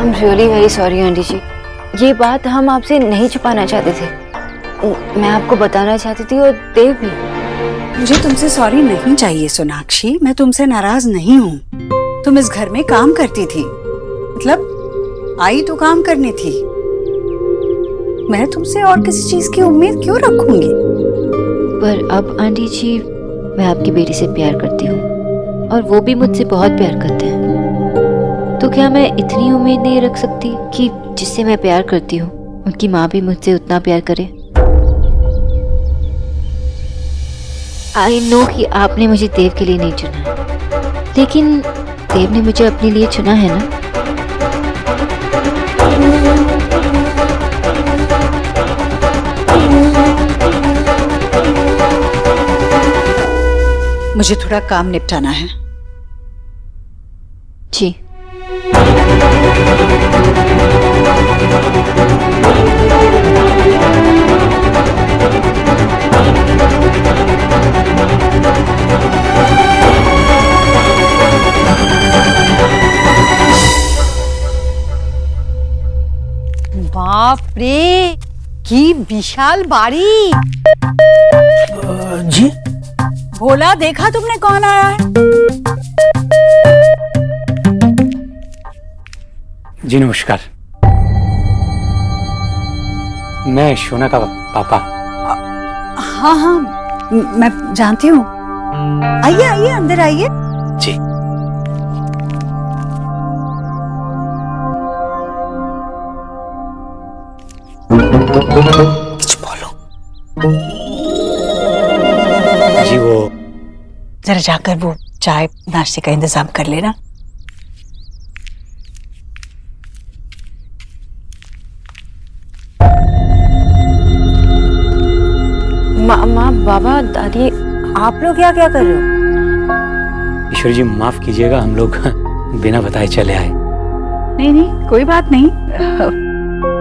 I'm really very sorry aunty ji, ये बात हम आपसे नहीं छुपाना चाहते थे। मैं आपको बताना चाहती थी, और देव भी। मुझे तुमसे सॉरी नहीं चाहिए सोनाक्षी, मैं तुमसे नाराज नहीं हूँ। तुम इस घर में काम करती थी, मतलब आई तो काम करनी थी। मैं तुमसे और किसी चीज की उम्मीद क्यों रखूंगी? पर अब आंटी जी, मैं आपकी बेटी से प्यार करती हूँ और वो भी मुझसे बहुत प्यार करते हैं। तो क्या मैं इतनी उम्मीद नहीं रख सकती कि जिससे मैं प्यार करती हूँ उनकी माँ भी मुझसे उतना प्यार करे? आई नो कि आपने मुझे देव के लिए नहीं चुना है, लेकिन देव ने मुझे अपने लिए चुना है ना। मुझे थोड़ा काम निपटाना है। जी। बाप रे, की विशाल बाड़ी। जी भोला, देखा तुमने कौन आया है? जी नमस्कार, मैं शोना का पापा। हाँ हाँ, मैं जानती हूँ। आइए आइए, अंदर आइए। जी। कुछ बोलो। जी वो जरा जाकर वो चाय नाश्ते का इंतजाम कर लेना। माँ, बाबा, दादी, आप लोग क्या क्या कर रहे हो? ईश्वर जी माफ कीजिएगा, हम लोग बिना बताए चले आए। नहीं नहीं, कोई बात नहीं,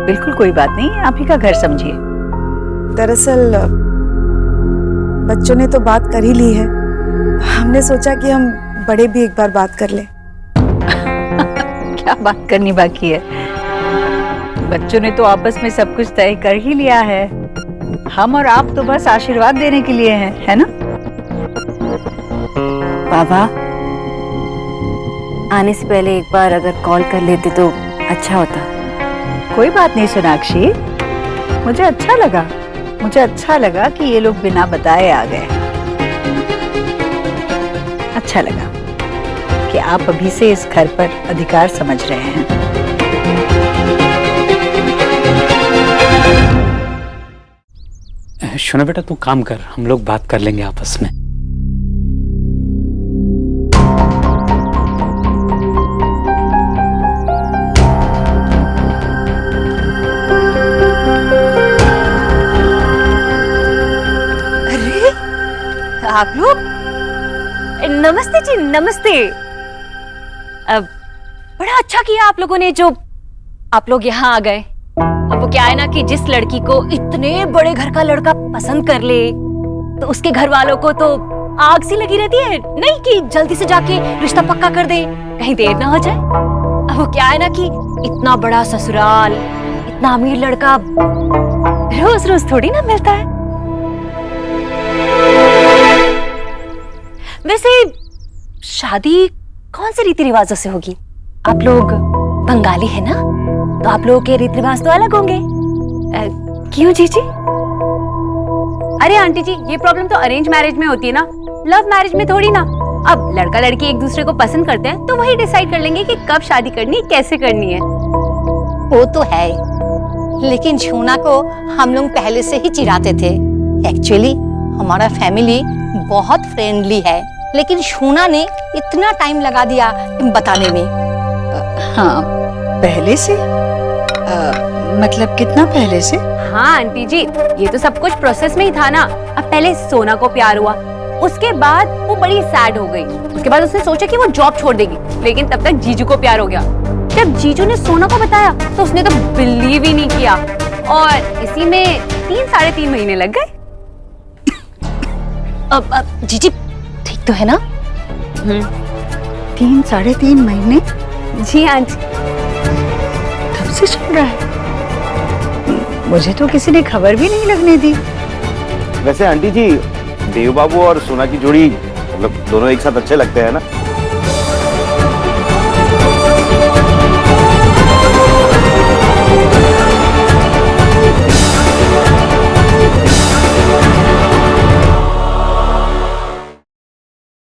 बिल्कुल कोई बात नहीं, आप ही का घर समझिए। दरअसल बच्चों ने तो बात कर ही ली है, हमने सोचा कि हम बड़े भी एक बार बात कर लें। क्या बात करनी बाकी है? बच्चों ने तो आपस में सब कुछ तय कर ही लिया है, हम और आप तो बस आशीर्वाद देने के लिए हैं, है ना? बाबा, आने से पहले एक बार अगर कॉल कर लेते तो अच्छा होता। कोई बात नहीं सोनाक्षी, मुझे अच्छा लगा कि ये लोग बिना बताए आ गए। अच्छा लगा कि आप अभी से इस घर पर अधिकार समझ रहे हैं। सुनो बेटा, तू काम कर, हम लोग बात कर लेंगे आपस में। अरे आप लोग, नमस्ते जी, नमस्ते। अब बड़ा अच्छा किया आप लोगों ने जो आप लोग यहाँ आ गए। अब वो क्या है ना कि जिस लड़की को इतने बड़े घर का लड़का पसंद कर ले तो उसके घर वालों को तो आग सी लगी रहती है, नहीं कि जल्दी से जाके रिश्ता पक्का कर दे, कहीं देर ना हो जाए। अब वो क्या है ना कि इतना बड़ा ससुराल, इतना अमीर लड़का रोज रोज थोड़ी ना मिलता है। वैसे शादी कौन से रीति रिवाजों से होगी? आप लोग बंगाली है ना, तो आप लोगों के रीति रिवाज तो अलग होंगे। क्यों जीजी? अरे आंटी जी, ये प्रॉब्लम तो अरेंज मैरिज में होती है ना, लव मैरिज में थोड़ी ना। अब लड़का लड़की एक दूसरे को पसंद करते हैं तो वही डिसाइड कर लेंगे कि कब शादी करनी है, कैसे करनी है। वो तो है, लेकिन छूना को हम लोग पहले से ही चिढ़ाते थे। एक्चुअली हमारा फैमिली बहुत फ्रेंडली है, लेकिन छूना ने इतना टाइम लगा दिया बताने में। हाँ, पहले से? मतलब कितना पहले से? हाँ आंटी जी, ये तो सब कुछ प्रोसेस में ही था ना। अब पहले सोना को प्यार हुआ, उसके बाद वो बड़ी सैड हो गई, उसके बाद उसने सोचा कि वो जॉब छोड़ देगी, लेकिन तब तक जीजू को प्यार हो गया। जब जीजू ने सोना को बताया तो उसने तो बिलीव ही नहीं किया, और इसी में 3-3.5 महीने लग गए। अब जीजी ठीक तो है ना? 3-3.5 महीने? जी आंटी। कब से चल रहा है? मुझे तो किसी ने खबर भी नहीं लगने दी। वैसे आंटी जी, देव बाबू और सोना की जोड़ी मतलब दोनों एक साथ अच्छे लगते हैं ना?